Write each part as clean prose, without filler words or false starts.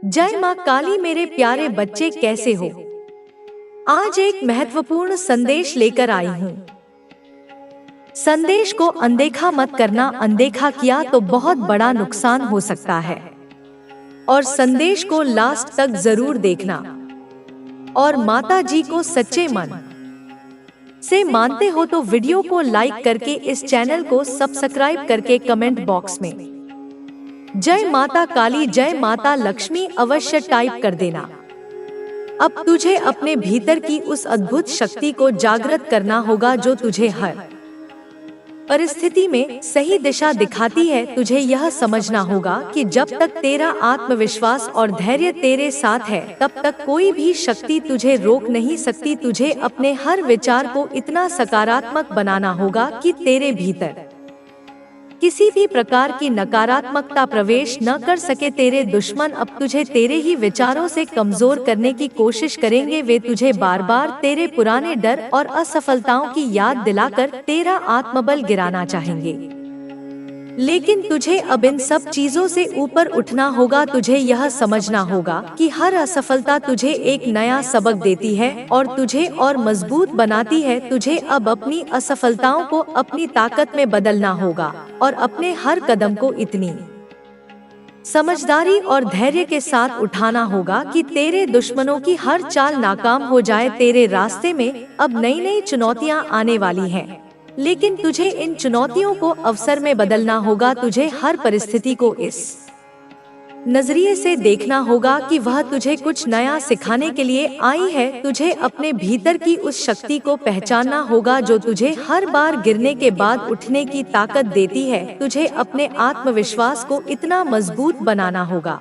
जय माँ काली मेरे प्यारे बच्चे कैसे हो। आज एक महत्वपूर्ण संदेश लेकर आई हूँ। संदेश को अनदेखा मत करना, अनदेखा किया तो बहुत बड़ा नुकसान हो सकता है। और संदेश को लास्ट तक जरूर देखना। और माता जी को सच्चे मन से मानते हो तो वीडियो को लाइक करके इस चैनल को सब्सक्राइब करके कमेंट बॉक्स में जय माता काली, जय माता लक्ष्मी अवश्य टाइप कर देना। अब तुझे अपने भीतर की उस अद्भुत शक्ति को जागृत करना होगा जो तुझे हर परिस्थिति में सही दिशा दिखाती है। तुझे यह समझना होगा कि जब तक तेरा आत्मविश्वास और धैर्य तेरे साथ है, तब तक कोई भी शक्ति तुझे रोक नहीं सकती। तुझे अपने हर विचार को इतना सकारात्मक बनाना होगा कि तेरे भीतर किसी भी प्रकार की नकारात्मकता प्रवेश न कर सके। तेरे दुश्मन अब तुझे तेरे ही विचारों से कमजोर करने की कोशिश करेंगे। वे तुझे बार बार तेरे पुराने डर और असफलताओं की याद दिलाकर तेरा आत्मबल गिराना चाहेंगे, लेकिन तुझे अब इन सब चीजों से ऊपर उठना होगा। तुझे यह समझना होगा कि हर असफलता तुझे एक नया सबक देती है और तुझे और मजबूत बनाती है। तुझे अब अपनी असफलताओं को अपनी ताकत में बदलना होगा और अपने हर कदम को इतनी समझदारी और धैर्य के साथ उठाना होगा कि तेरे दुश्मनों की हर चाल नाकाम हो जाए। तेरे रास्ते में अब नई नई चुनौतियां आने वाली हैं, लेकिन तुझे इन चुनौतियों को अवसर में बदलना होगा। तुझे हर परिस्थिति को इस नजरिए से देखना होगा कि वह तुझे कुछ नया सिखाने के लिए आई है। तुझे अपने भीतर की उस शक्ति को पहचानना होगा जो तुझे हर बार गिरने के बाद उठने की ताकत देती है। तुझे अपने आत्मविश्वास को इतना मजबूत बनाना होगा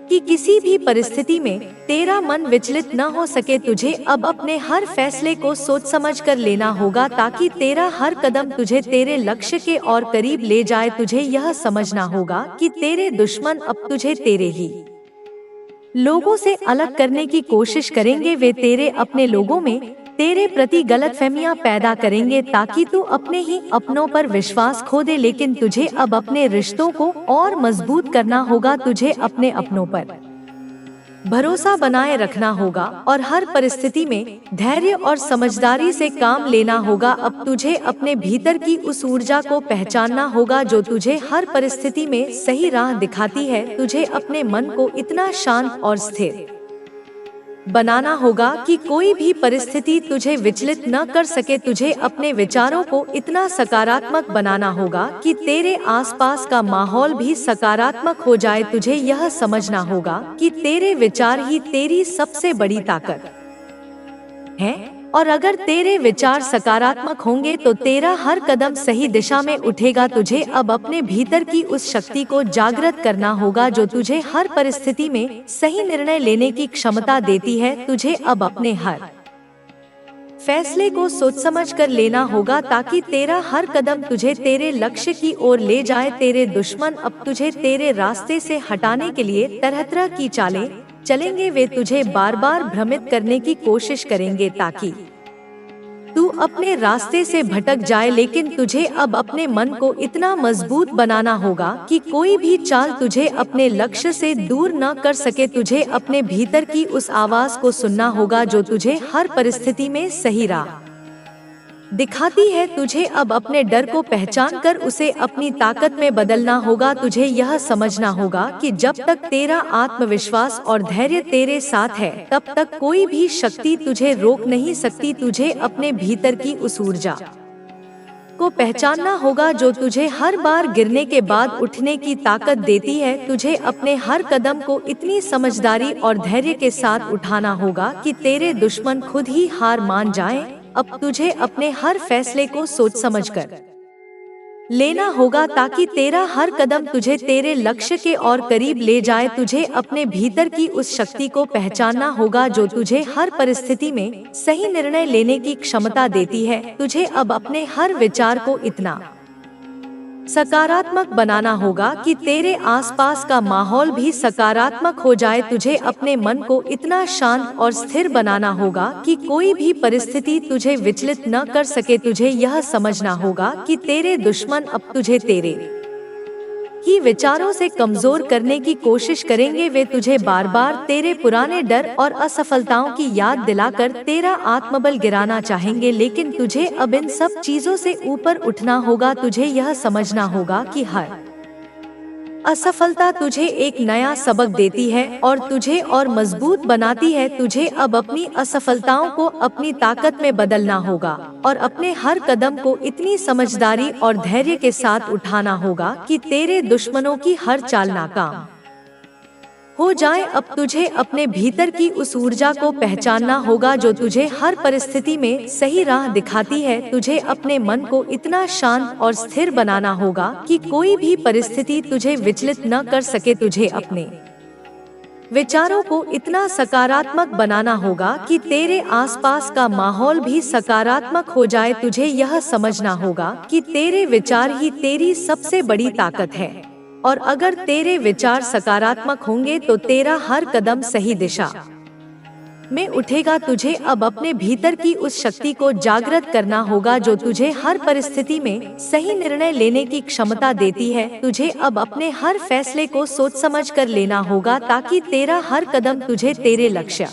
कि किसी भी परिस्थिति में तेरा मन विचलित न हो सके। तुझे अब अपने हर फैसले को सोच समझ कर लेना होगा ताकि तेरा हर कदम तुझे तेरे लक्ष्य के और करीब ले जाए। तुझे यह समझना होगा कि तेरे दुश्मन अब तुझे तेरे ही लोगों से अलग करने की कोशिश करेंगे। वे तेरे अपने लोगों में तेरे प्रति गलतफहमियां पैदा करेंगे ताकि तू अपने ही अपनों पर विश्वास खो दे, लेकिन तुझे अब अपने रिश्तों को और मजबूत करना होगा। तुझे अपने अपनों पर भरोसा बनाए रखना होगा और हर परिस्थिति में धैर्य और समझदारी से काम लेना होगा। अब तुझे अपने भीतर की उस ऊर्जा को पहचानना होगा जो तुझे हर परिस्थिति में सही राह दिखाती है। तुझे अपने मन को इतना शांत और स्थिर बनाना होगा कि कोई भी परिस्थिति तुझे विचलित न कर सके। तुझे अपने विचारों को इतना सकारात्मक बनाना होगा कि तेरे आसपास का माहौल भी सकारात्मक हो जाए। तुझे यह समझना होगा कि तेरे विचार ही तेरी सबसे बड़ी ताकत है, और अगर तेरे विचार सकारात्मक होंगे तो तेरा हर कदम सही दिशा में उठेगा। तुझे अब अपने भीतर की उस शक्ति को जागृत करना होगा जो तुझे हर परिस्थिति में सही निर्णय लेने की क्षमता देती है। तुझे अब अपने हर फैसले को सोच समझ कर लेना होगा ताकि तेरा हर कदम तुझे तेरे लक्ष्य की ओर ले जाए। तेरे दुश्मन अब तुझे तेरे रास्ते से हटाने के लिए तरह तरह की चालें चलेंगे। वे तुझे बार बार भ्रमित करने की कोशिश करेंगे ताकि तू अपने रास्ते से भटक जाए, लेकिन तुझे अब अपने मन को इतना मजबूत बनाना होगा कि कोई भी चाल तुझे अपने लक्ष्य से दूर न कर सके। तुझे अपने भीतर की उस आवाज को सुनना होगा जो तुझे हर परिस्थिति में सही राह दिखाती है। तुझे अब अपने डर को पहचान कर उसे अपनी ताकत में बदलना होगा। तुझे यह समझना होगा कि जब तक तेरा आत्मविश्वास और धैर्य तेरे साथ है, तब तक कोई भी शक्ति तुझे रोक नहीं सकती। तुझे अपने भीतर की उस ऊर्जा को पहचानना होगा जो तुझे हर बार गिरने के बाद उठने की ताकत देती है। तुझे अपने हर कदम को इतनी समझदारी और धैर्य के साथ उठाना होगा कि तेरे दुश्मन खुद ही हार मान जाएं। अब तुझे अपने हर फैसले को सोच समझकर लेना होगा ताकि तेरा हर कदम तुझे तेरे लक्ष्य के और करीब ले जाए। तुझे अपने भीतर की उस शक्ति को पहचानना होगा जो तुझे हर परिस्थिति में सही निर्णय लेने की क्षमता देती है। तुझे अब अपने हर विचार को इतना सकारात्मक बनाना होगा कि तेरे आसपास का माहौल भी सकारात्मक हो जाए। तुझे अपने मन को इतना शांत और स्थिर बनाना होगा कि कोई भी परिस्थिति तुझे विचलित न कर सके। तुझे यह समझना होगा कि तेरे दुश्मन अब तुझे तेरे ही विचारों से कमजोर करने की कोशिश करेंगे। वे तुझे बार बार तेरे पुराने डर और असफलताओं की याद दिलाकर तेरा आत्मबल गिराना चाहेंगे, लेकिन तुझे अब इन सब चीजों से ऊपर उठना होगा। तुझे यह समझना होगा कि हर असफलता तुझे एक नया सबक देती है और तुझे और मजबूत बनाती है। तुझे अब अपनी असफलताओं को अपनी ताकत में बदलना होगा और अपने हर कदम को इतनी समझदारी और धैर्य के साथ उठाना होगा कि तेरे दुश्मनों की हर चाल नाकाम हो जाए। अब तुझे अपने भीतर की उस ऊर्जा को पहचानना होगा जो तुझे हर परिस्थिति में सही राह दिखाती है। तुझे अपने मन को इतना शांत और स्थिर बनाना होगा कि कोई भी परिस्थिति तुझे विचलित न कर सके। तुझे अपने विचारों को इतना सकारात्मक बनाना होगा कि तेरे आसपास का माहौल भी सकारात्मक हो जाए। तुझे यह समझना होगा कि तेरे विचार ही तेरी सबसे बड़ी ताकत है और अगर तेरे विचार सकारात्मक होंगे तो तेरा हर कदम सही दिशा में उठेगा। तुझे अब अपने भीतर की उस शक्ति को जागृत करना होगा जो तुझे हर परिस्थिति में सही निर्णय लेने की क्षमता देती है। तुझे अब अपने हर फैसले को सोच समझ कर लेना होगा ताकि तेरा हर कदम तुझे तेरे लक्ष्य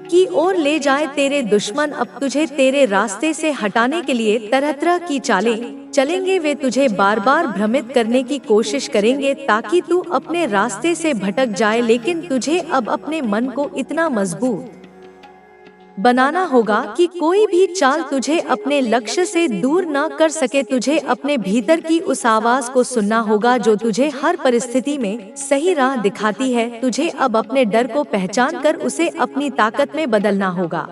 की ओर ले जाए। तेरे दुश्मन अब तुझे तेरे रास्ते से हटाने के लिए तरह तरह की चालें चलेंगे। वे तुझे बार बार भ्रमित करने की कोशिश करेंगे ताकि तू अपने रास्ते से भटक जाए, लेकिन तुझे अब अपने मन को इतना मजबूत बनाना होगा कि कोई भी चाल तुझे अपने लक्ष्य से दूर न कर सके। तुझे अपने भीतर की उस आवाज को सुनना होगा जो तुझे हर परिस्थिति में सही राह दिखाती है। तुझे अब अपने डर को पहचान कर उसे अपनी ताकत में बदलना होगा।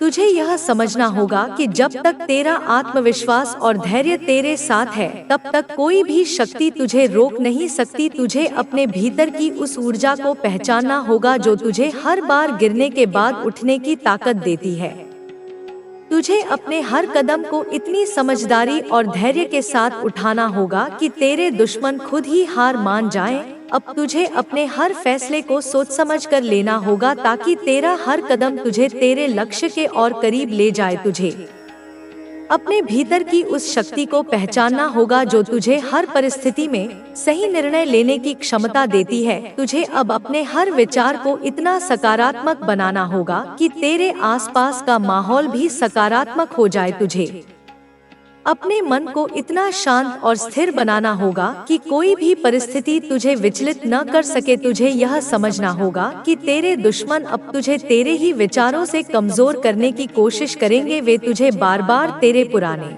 तुझे यह समझना होगा कि जब तक तेरा आत्मविश्वास और धैर्य तेरे साथ है तब तक कोई भी शक्ति तुझे रोक नहीं सकती। तुझे अपने भीतर की उस ऊर्जा को पहचानना होगा जो तुझे हर बार गिरने के बाद उठने की ताकत देती है। तुझे अपने हर कदम को इतनी समझदारी और धैर्य के साथ उठाना होगा कि तेरे दुश्मन खुद ही हार मान जाएं। अब तुझे अपने हर फैसले को सोच समझ कर लेना होगा ताकि तेरा हर कदम तुझे तेरे लक्ष्य के और करीब ले जाए। तुझे अपने भीतर की उस शक्ति को पहचानना होगा जो तुझे हर परिस्थिति में सही निर्णय लेने की क्षमता देती है। तुझे अब अपने हर विचार को इतना सकारात्मक बनाना होगा कि तेरे आसपास का माहौल भी सकारात्मक हो जाए। तुझे अपने मन को इतना शांत और स्थिर बनाना होगा कि कोई भी परिस्थिति तुझे विचलित न कर सके। तुझे यह समझना होगा कि तेरे दुश्मन अब तुझे तेरे ही विचारों से कमजोर करने की कोशिश करेंगे। वे तुझे बार बार तेरे पुराने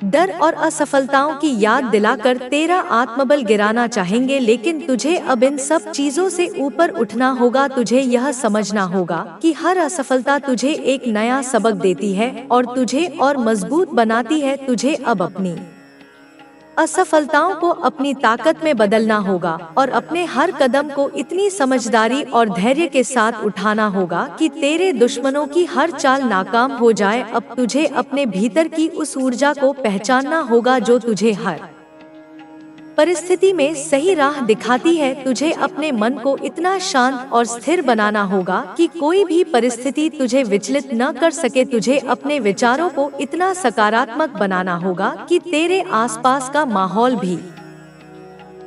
डर और असफलताओं की याद दिलाकर तेरा आत्मबल गिराना चाहेंगे, लेकिन तुझे अब इन सब चीजों से ऊपर उठना होगा। तुझे यह समझना होगा कि हर असफलता तुझे एक नया सबक देती है और तुझे और मजबूत बनाती है। तुझे अब अपनी असफलताओं को अपनी ताकत में बदलना होगा और अपने हर कदम को इतनी समझदारी और धैर्य के साथ उठाना होगा कि तेरे दुश्मनों की हर चाल नाकाम हो जाए। अब तुझे अपने भीतर की उस ऊर्जा को पहचानना होगा जो तुझे हर परिस्थिति में सही राह दिखाती है। तुझे अपने मन को इतना शांत और स्थिर बनाना होगा कि कोई भी परिस्थिति तुझे विचलित न कर सके। तुझे अपने विचारों को इतना सकारात्मक बनाना होगा कि तेरे आसपास का माहौल भी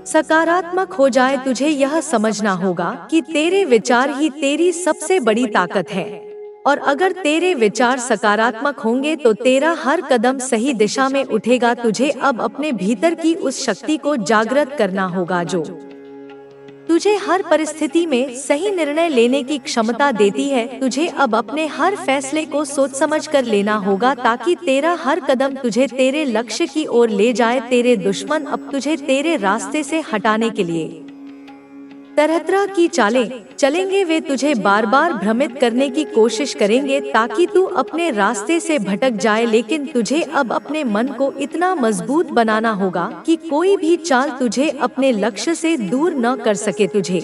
सकारात्मक हो जाए। तुझे यह समझना होगा कि तेरे विचार ही तेरी सबसे बड़ी ताकत है और अगर तेरे विचार सकारात्मक होंगे तो तेरा हर कदम सही दिशा में उठेगा। तुझे अब अपने भीतर की उस शक्ति को जागृत करना होगा जो तुझे हर परिस्थिति में सही निर्णय लेने की क्षमता देती है। तुझे अब अपने हर फैसले को सोच समझ कर लेना होगा ताकि तेरा हर कदम तुझे तेरे लक्ष्य की ओर ले जाए। तेरे दुश्मन अब तुझे तेरे रास्ते से हटाने के लिए तरह तरह की चालें चलेंगे। वे तुझे बार बार भ्रमित करने की कोशिश करेंगे ताकि तू अपने रास्ते से भटक जाए, लेकिन तुझे अब अपने मन को इतना मजबूत बनाना होगा कि कोई भी चाल तुझे अपने लक्ष्य से दूर न कर सके। तुझे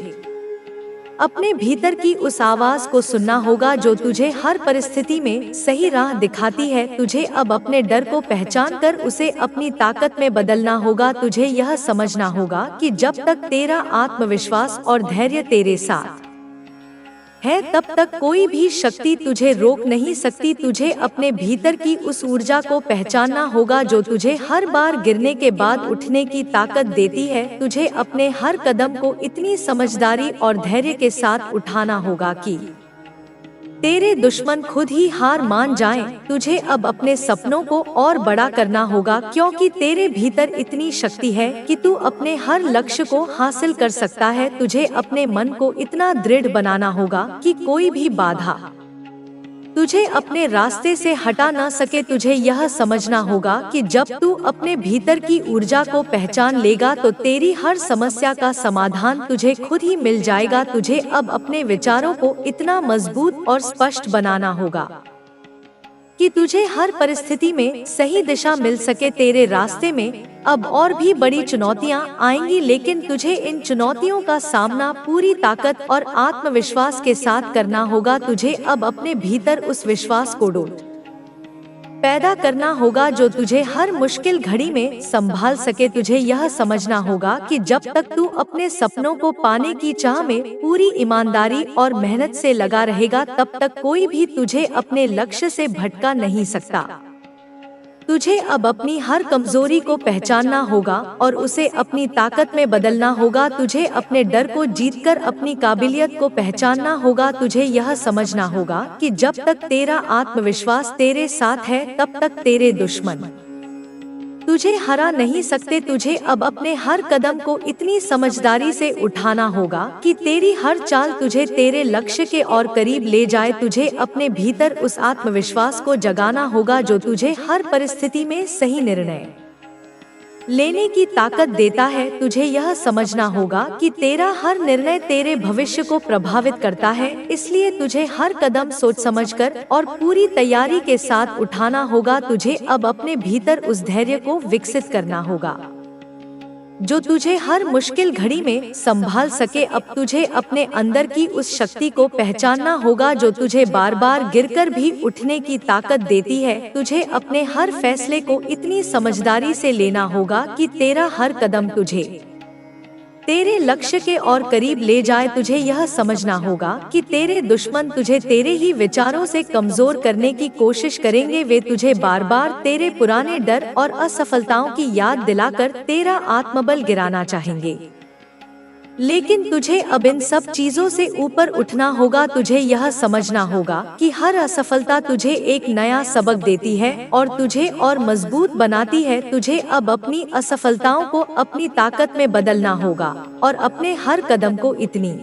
अपने भीतर की उस आवाज को सुनना होगा जो तुझे हर परिस्थिति में सही राह दिखाती है। तुझे अब अपने डर को पहचान कर उसे अपनी ताकत में बदलना होगा। तुझे यह समझना होगा कि जब तक तेरा आत्मविश्वास और धैर्य तेरे साथ है तब तक कोई भी शक्ति तुझे रोक नहीं सकती। तुझे अपने भीतर की उस ऊर्जा को पहचानना होगा जो तुझे हर बार गिरने के बाद उठने की ताकत देती है। तुझे अपने हर कदम को इतनी समझदारी और धैर्य के साथ उठाना होगा कि तेरे दुश्मन खुद ही हार मान जाएं। तुझे अब अपने सपनों को और बड़ा करना होगा, क्योंकि तेरे भीतर इतनी शक्ति है कि तू अपने हर लक्ष्य को हासिल कर सकता है। तुझे अपने मन को इतना दृढ़ बनाना होगा कि कोई भी बाधा तुझे अपने रास्ते से हटा न सके। तुझे यह समझना होगा कि जब तू अपने भीतर की ऊर्जा को पहचान लेगा तो तेरी हर समस्या का समाधान तुझे खुद ही मिल जाएगा। तुझे अब अपने विचारों को इतना मजबूत और स्पष्ट बनाना होगा कि तुझे हर परिस्थिति में सही दिशा मिल सके। तेरे रास्ते में अब और भी बड़ी चुनौतियां आएंगी, लेकिन तुझे इन चुनौतियों का सामना पूरी ताकत और आत्मविश्वास के साथ करना होगा। तुझे अब अपने भीतर उस विश्वास को पैदा करना होगा जो तुझे हर मुश्किल घड़ी में संभाल सके। तुझे यह समझना होगा कि जब तक तू अपने सपनों को पाने की चाह में पूरी ईमानदारी और मेहनत से लगा रहेगा, तब तक कोई भी तुझे अपने लक्ष्य से भटका नहीं सकता। तुझे अब अपनी हर कमजोरी को पहचानना होगा और उसे अपनी ताकत में बदलना होगा। तुझे अपने डर को जीतकर अपनी काबिलियत को पहचानना होगा। तुझे यह समझना होगा कि जब तक तेरा आत्मविश्वास तेरे साथ है, तब तक तेरे दुश्मन तुझे हरा नहीं सकते। तुझे अब अपने हर कदम को इतनी समझदारी से उठाना होगा कि तेरी हर चाल तुझे तेरे लक्ष्य के और करीब ले जाए। तुझे अपने भीतर उस आत्मविश्वास को जगाना होगा जो तुझे हर परिस्थिति में सही निर्णय लेने की ताकत देता है। तुझे यह समझना होगा कि तेरा हर निर्णय तेरे भविष्य को प्रभावित करता है, इसलिए तुझे हर कदम सोच समझकर और पूरी तैयारी के साथ उठाना होगा। तुझे अब अपने भीतर उस धैर्य को विकसित करना होगा जो तुझे हर मुश्किल घड़ी में संभाल सके। अब तुझे अपने अंदर की उस शक्ति को पहचानना होगा जो तुझे बार बार गिरकर भी उठने की ताकत देती है। तुझे अपने हर फैसले को इतनी समझदारी से लेना होगा कि तेरा हर कदम तुझे तेरे लक्ष्य के और करीब ले जाए। तुझे यह समझना होगा कि तेरे दुश्मन तुझे तेरे ही विचारों से कमजोर करने की कोशिश करेंगे। वे तुझे बार बार तेरे पुराने डर और असफलताओं की याद दिलाकर तेरा आत्मबल गिराना चाहेंगे, लेकिन तुझे अब इन सब चीजों से ऊपर उठना होगा। तुझे यह समझना होगा कि हर असफलता तुझे एक नया सबक देती है और तुझे और मजबूत बनाती है। तुझे अब अपनी असफलताओं को अपनी ताकत में बदलना होगा और अपने हर कदम को इतनी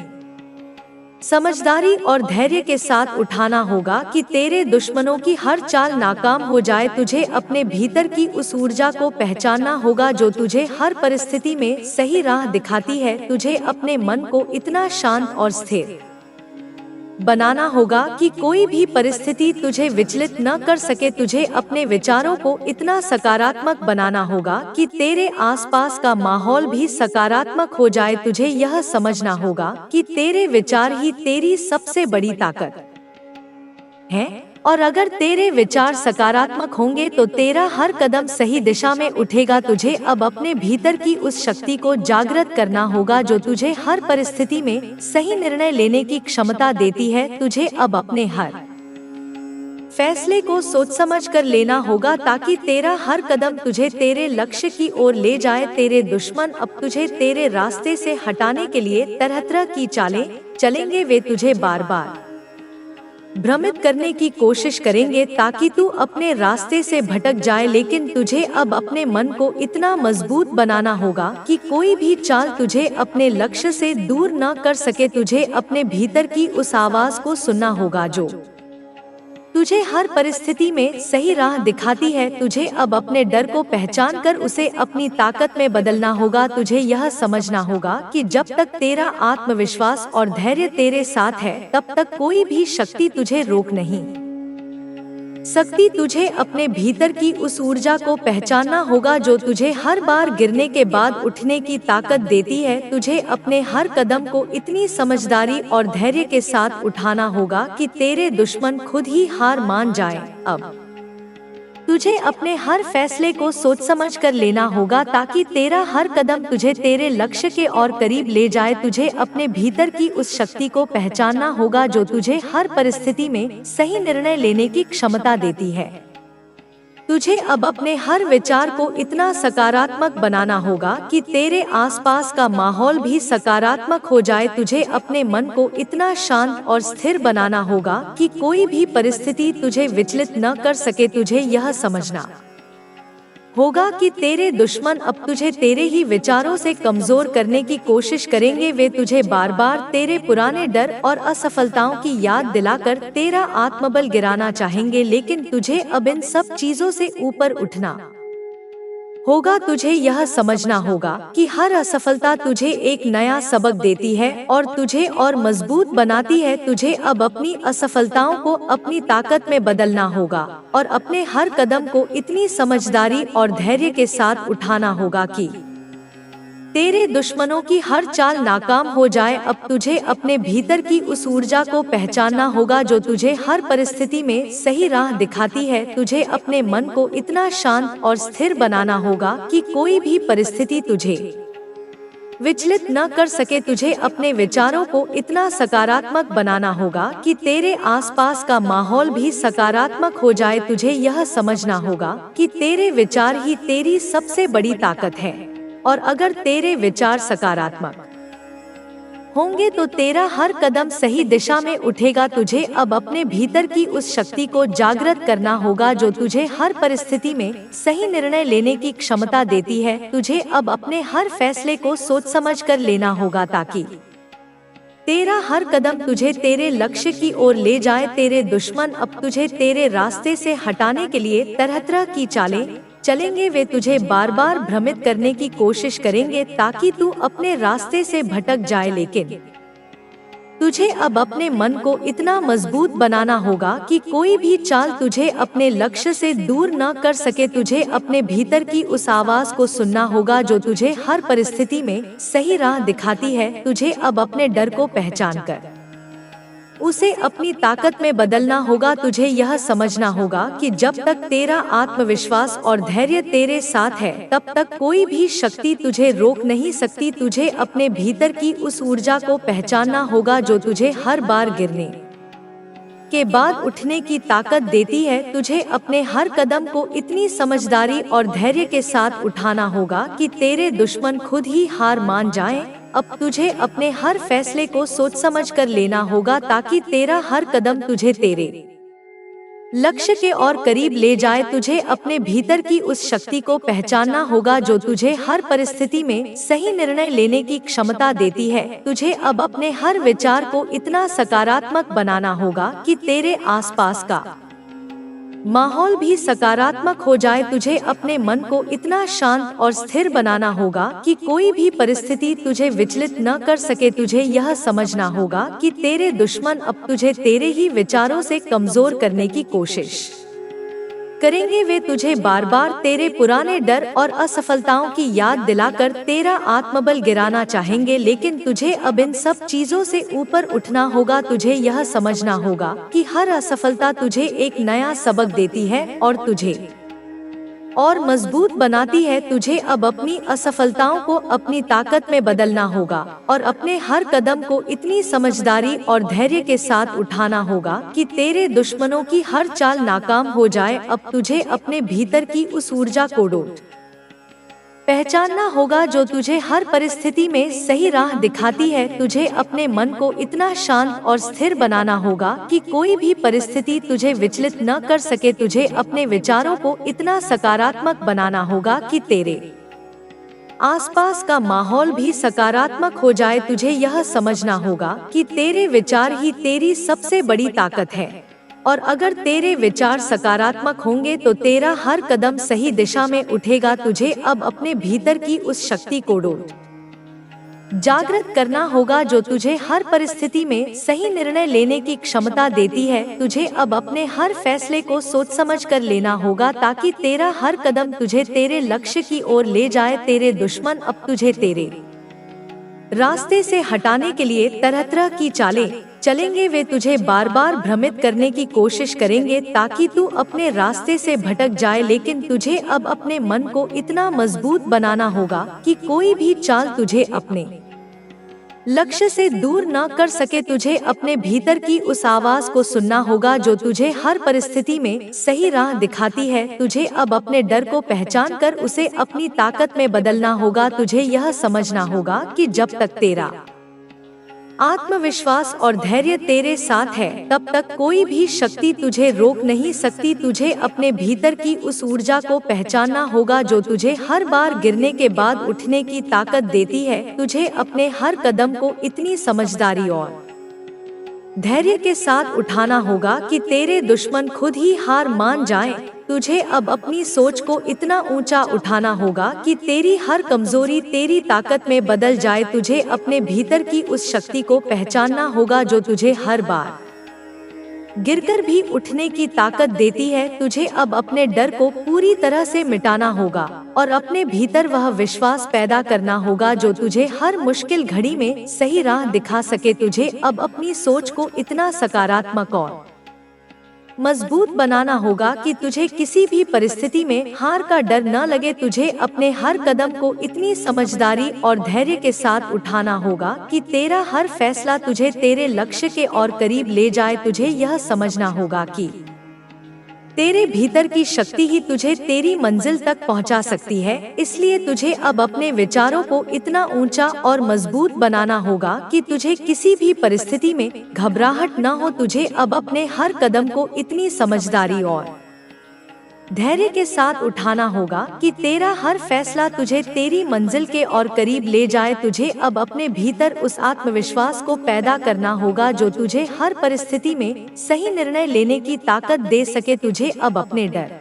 समझदारी और धैर्य के साथ उठाना होगा कि तेरे दुश्मनों की हर चाल नाकाम हो जाए। तुझे अपने भीतर की उस ऊर्जा को पहचानना होगा जो तुझे हर परिस्थिति में सही राह दिखाती है। तुझे अपने मन को इतना शांत और स्थिर बनाना होगा कि कोई भी परिस्थिति तुझे विचलित न कर सके। तुझे अपने विचारों को इतना सकारात्मक बनाना होगा कि तेरे आसपास का माहौल भी सकारात्मक हो जाए। तुझे यह समझना होगा कि तेरे विचार ही तेरी सबसे बड़ी ताकत है और अगर तेरे विचार सकारात्मक होंगे तो तेरा हर कदम सही दिशा में उठेगा। तुझे अब अपने भीतर की उस शक्ति को जागृत करना होगा जो तुझे हर परिस्थिति में सही निर्णय लेने की क्षमता देती है। तुझे अब अपने हर फैसले को सोच समझ कर लेना होगा ताकि तेरा हर कदम तुझे तेरे लक्ष्य की ओर ले जाए। तेरे दुश्मन अब तुझे तेरे रास्ते से हटाने के लिए तरह तरह की चालें चलेंगे। वे तुझे बार बार भ्रमित करने की कोशिश करेंगे ताकि तू अपने रास्ते से भटक जाए, लेकिन तुझे अब अपने मन को इतना मजबूत बनाना होगा कि कोई भी चाल तुझे अपने लक्ष्य से दूर न कर सके। तुझे अपने भीतर की उस आवाज को सुनना होगा जो तुझे हर परिस्थिति में सही राह दिखाती है। तुझे अब अपने डर को पहचान कर उसे अपनी ताकत में बदलना होगा। तुझे यह समझना होगा कि जब तक तेरा आत्मविश्वास और धैर्य तेरे साथ है, तब तक कोई भी शक्ति तुझे रोक नहीं सकती। तुझे अपने भीतर की उस ऊर्जा को पहचानना होगा जो तुझे हर बार गिरने के बाद उठने की ताकत देती है। तुझे अपने हर कदम को इतनी समझदारी और धैर्य के साथ उठाना होगा कि तेरे दुश्मन खुद ही हार मान जाएं। अब तुझे अपने हर फैसले को सोच समझ कर लेना होगा ताकि तेरा हर कदम तुझे तेरे लक्ष्य के और करीब ले जाए। तुझे अपने भीतर की उस शक्ति को पहचानना होगा जो तुझे हर परिस्थिति में सही निर्णय लेने की क्षमता देती है। तुझे अब अपने हर विचार को इतना सकारात्मक बनाना होगा कि तेरे आसपास का माहौल भी सकारात्मक हो जाए। तुझे अपने मन को इतना शांत और स्थिर बनाना होगा कि कोई भी परिस्थिति तुझे विचलित न कर सके। तुझे यह समझना होगा कि तेरे दुश्मन अब तुझे तेरे ही विचारों से कमजोर करने की कोशिश करेंगे। वे तुझे बार बार तेरे पुराने डर और असफलताओं की याद दिलाकर तेरा आत्मबल गिराना चाहेंगे, लेकिन तुझे अब इन सब चीजों से ऊपर उठना होगा। तुझे यह समझना होगा कि हर असफलता तुझे एक नया सबक देती है और तुझे और मजबूत बनाती है। तुझे अब अपनी असफलताओं को अपनी ताकत में बदलना होगा और अपने हर कदम को इतनी समझदारी और धैर्य के साथ उठाना होगा कि तेरे दुश्मनों की हर चाल नाकाम हो जाए। अब तुझे अपने भीतर की उस ऊर्जा को पहचानना होगा जो तुझे हर परिस्थिति में सही राह दिखाती है। तुझे अपने मन को इतना शांत और स्थिर बनाना होगा कि कोई भी परिस्थिति तुझे विचलित न कर सके। तुझे अपने विचारों को इतना सकारात्मक बनाना होगा कि तेरे आसपास का माहौल भी सकारात्मक हो जाए। तुझे यह समझना होगा कि तेरे विचार ही तेरी सबसे बड़ी ताकत है और अगर तेरे विचार सकारात्मक होंगे तो तेरा हर कदम सही दिशा में उठेगा। तुझे अब अपने भीतर की उस शक्ति को जागृत करना होगा जो तुझे हर परिस्थिति में सही निर्णय लेने की क्षमता देती है। तुझे अब अपने हर फैसले को सोच समझ कर लेना होगा ताकि तेरा हर कदम तुझे तेरे लक्ष्य की ओर ले जाए। तेरे दुश्मन अब तुझे तेरे रास्ते से हटाने के लिए तरह तरह की चालें चलेंगे। वे तुझे बार बार भ्रमित करने की कोशिश करेंगे ताकि तू अपने रास्ते से भटक जाए, लेकिन तुझे अब अपने मन को इतना मजबूत बनाना होगा कि कोई भी चाल तुझे अपने लक्ष्य से दूर न कर सके। तुझे अपने भीतर की उस आवाज को सुनना होगा जो तुझे हर परिस्थिति में सही राह दिखाती है। तुझे अब अपने डर को पहचान कर उसे अपनी ताकत में बदलना होगा। तुझे यह समझना होगा कि जब तक तेरा आत्मविश्वास और धैर्य तेरे साथ है तब तक कोई भी शक्ति तुझे रोक नहीं सकती। तुझे अपने भीतर की उस ऊर्जा को पहचानना होगा जो तुझे हर बार गिरने के बाद उठने की ताकत देती है। तुझे अपने हर कदम को इतनी समझदारी और धैर्य के साथ उठाना होगा कि तेरे दुश्मन खुद ही हार मान जाएं। अब तुझे अपने हर फैसले को सोच समझ कर लेना होगा ताकि तेरा हर कदम तुझे तेरे लक्ष्य के और करीब ले जाए। तुझे अपने भीतर की उस शक्ति को पहचानना होगा जो तुझे हर परिस्थिति में सही निर्णय लेने की क्षमता देती है। तुझे अब अपने हर विचार को इतना सकारात्मक बनाना होगा कि तेरे आसपास का माहौल भी सकारात्मक हो जाए। तुझे अपने मन को इतना शांत और स्थिर बनाना होगा कि कोई भी परिस्थिति तुझे विचलित न कर सके। तुझे यह समझना होगा कि तेरे दुश्मन अब तुझे तेरे ही विचारों से कमजोर करने की कोशिश करेंगे। वे तुझे बार बार तेरे पुराने डर और असफलताओं की याद दिलाकर तेरा आत्मबल गिराना चाहेंगे, लेकिन तुझे अब इन सब चीजों से ऊपर उठना होगा। तुझे यह समझना होगा कि हर असफलता तुझे एक नया सबक देती है और तुझे और मजबूत बनाती है। तुझे अब अपनी असफलताओं को अपनी ताकत में बदलना होगा और अपने हर कदम को इतनी समझदारी और धैर्य के साथ उठाना होगा कि तेरे दुश्मनों की हर चाल नाकाम हो जाए। अब तुझे अपने भीतर की उस ऊर्जा को पहचानना होगा जो तुझे हर परिस्थिति में सही राह दिखाती है। तुझे अपने मन को इतना शांत और स्थिर बनाना होगा कि कोई भी परिस्थिति तुझे विचलित न कर सके। तुझे अपने विचारों को इतना सकारात्मक बनाना होगा कि तेरे आसपास का माहौल भी सकारात्मक हो जाए। तुझे यह समझना होगा कि तेरे विचार ही तेरी सबसे बड़ी ताकत है और अगर तेरे विचार सकारात्मक होंगे तो तेरा हर कदम सही दिशा में उठेगा। तुझे अब अपने भीतर की उस शक्ति को जागृत करना होगा जो तुझे हर परिस्थिति में सही निर्णय लेने की क्षमता देती है। तुझे अब अपने हर फैसले को सोच समझ कर लेना होगा ताकि तेरा हर कदम तुझे तेरे लक्ष्य की ओर ले जाए। तेरे दुश्मन अब तुझे तेरे रास्ते से हटाने के लिए तरह तरह की चालें चलेंगे। वे तुझे बार बार भ्रमित करने की कोशिश करेंगे ताकि तू अपने रास्ते से भटक जाए, लेकिन तुझे अब अपने मन को इतना मजबूत बनाना होगा कि कोई भी चाल तुझे अपने लक्ष्य से दूर न कर सके। तुझे अपने भीतर की उस आवाज को सुनना होगा जो तुझे हर परिस्थिति में सही राह दिखाती है। तुझे अब अपने डर को पहचान कर उसे अपनी ताकत में बदलना होगा। तुझे यह समझना होगा कि जब तक तेरा आत्मविश्वास और धैर्य तेरे साथ है, तब तक कोई भी शक्ति तुझे रोक नहीं सकती। तुझे अपने भीतर की उस ऊर्जा को पहचानना होगा जो तुझे हर बार गिरने के बाद उठने की ताकत देती है। तुझे अपने हर कदम को इतनी समझदारी और धैर्य के साथ उठाना होगा कि तेरे दुश्मन खुद ही हार मान जाएं। तुझे अब अपनी सोच को इतना ऊंचा उठाना होगा कि तेरी हर कमजोरी तेरी ताकत में बदल जाए। तुझे अपने भीतर की उस शक्ति को पहचानना होगा जो तुझे हर बार गिरकर भी उठने की ताकत देती है। तुझे अब अपने डर को पूरी तरह से मिटाना होगा और अपने भीतर वह विश्वास पैदा करना होगा जो तुझे हर मुश्किल घड़ी में सही राह दिखा सके। तुझे अब अपनी सोच को इतना सकारात्मक और मजबूत बनाना होगा कि तुझे किसी भी परिस्थिति में हार का डर न लगे। तुझे अपने हर कदम को इतनी समझदारी और धैर्य के साथ उठाना होगा कि तेरा हर फैसला तुझे तेरे लक्ष्य के और करीब ले जाए। तुझे यह समझना होगा कि तेरे भीतर की शक्ति ही तुझे तेरी मंजिल तक पहुंचा सकती है। इसलिए तुझे अब अपने विचारों को इतना ऊंचा और मजबूत बनाना होगा कि तुझे किसी भी परिस्थिति में घबराहट न हो। तुझे अब अपने हर कदम को इतनी समझदारी और धैर्य के साथ उठाना होगा कि तेरा हर फैसला तुझे तेरी मंजिल के और करीब ले जाए। तुझे अब अपने भीतर उस आत्मविश्वास को पैदा करना होगा जो तुझे हर परिस्थिति में सही निर्णय लेने की ताकत दे सके। तुझे अब अपने डर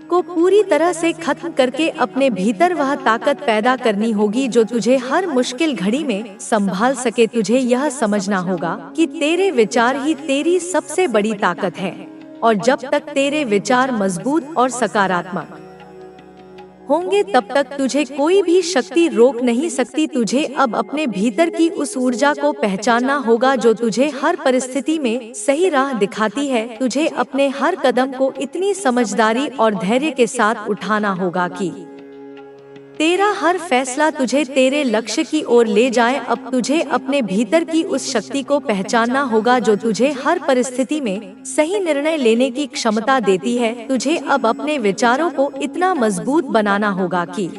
को पूरी तरह से खत्म करके अपने भीतर वह ताकत पैदा करनी होगी जो तुझे हर मुश्किल घड़ी में संभाल सके। तुझे यह समझना होगा कि तेरे विचार ही तेरी सबसे बड़ी ताकत है और जब तक तेरे विचार मजबूत और सकारात्मक होंगे तब तक तुझे कोई भी शक्ति रोक नहीं सकती। तुझे अब अपने भीतर की उस ऊर्जा को पहचानना होगा जो तुझे हर परिस्थिति में सही राह दिखाती है। तुझे अपने हर कदम को इतनी समझदारी और धैर्य के साथ उठाना होगा कि तेरा हर फैसला तुझे तेरे लक्ष्य की ओर ले जाए। अब तुझे अपने भीतर की उस शक्ति को पहचानना होगा जो तुझे हर परिस्थिति में सही निर्णय लेने की क्षमता देती है। तुझे अब अपने विचारों को इतना मजबूत बनाना होगा कि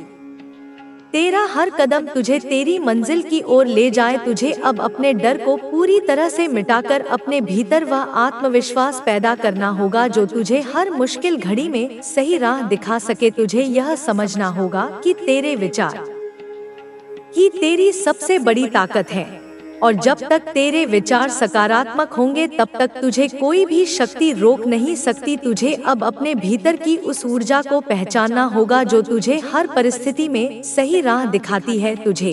तेरा हर कदम तुझे तेरी मंजिल की ओर ले जाए। तुझे अब अपने डर को पूरी तरह से मिटाकर अपने भीतर वह आत्मविश्वास पैदा करना होगा जो तुझे हर मुश्किल घड़ी में सही राह दिखा सके। तुझे यह समझना होगा कि तेरे विचार ही तेरी सबसे बड़ी ताकत है और जब तक तेरे विचार सकारात्मक होंगे तब तक तुझे कोई भी शक्ति रोक नहीं सकती। तुझे अब अपने भीतर की उस ऊर्जा को पहचानना होगा जो तुझे हर परिस्थिति में सही राह दिखाती है। तुझे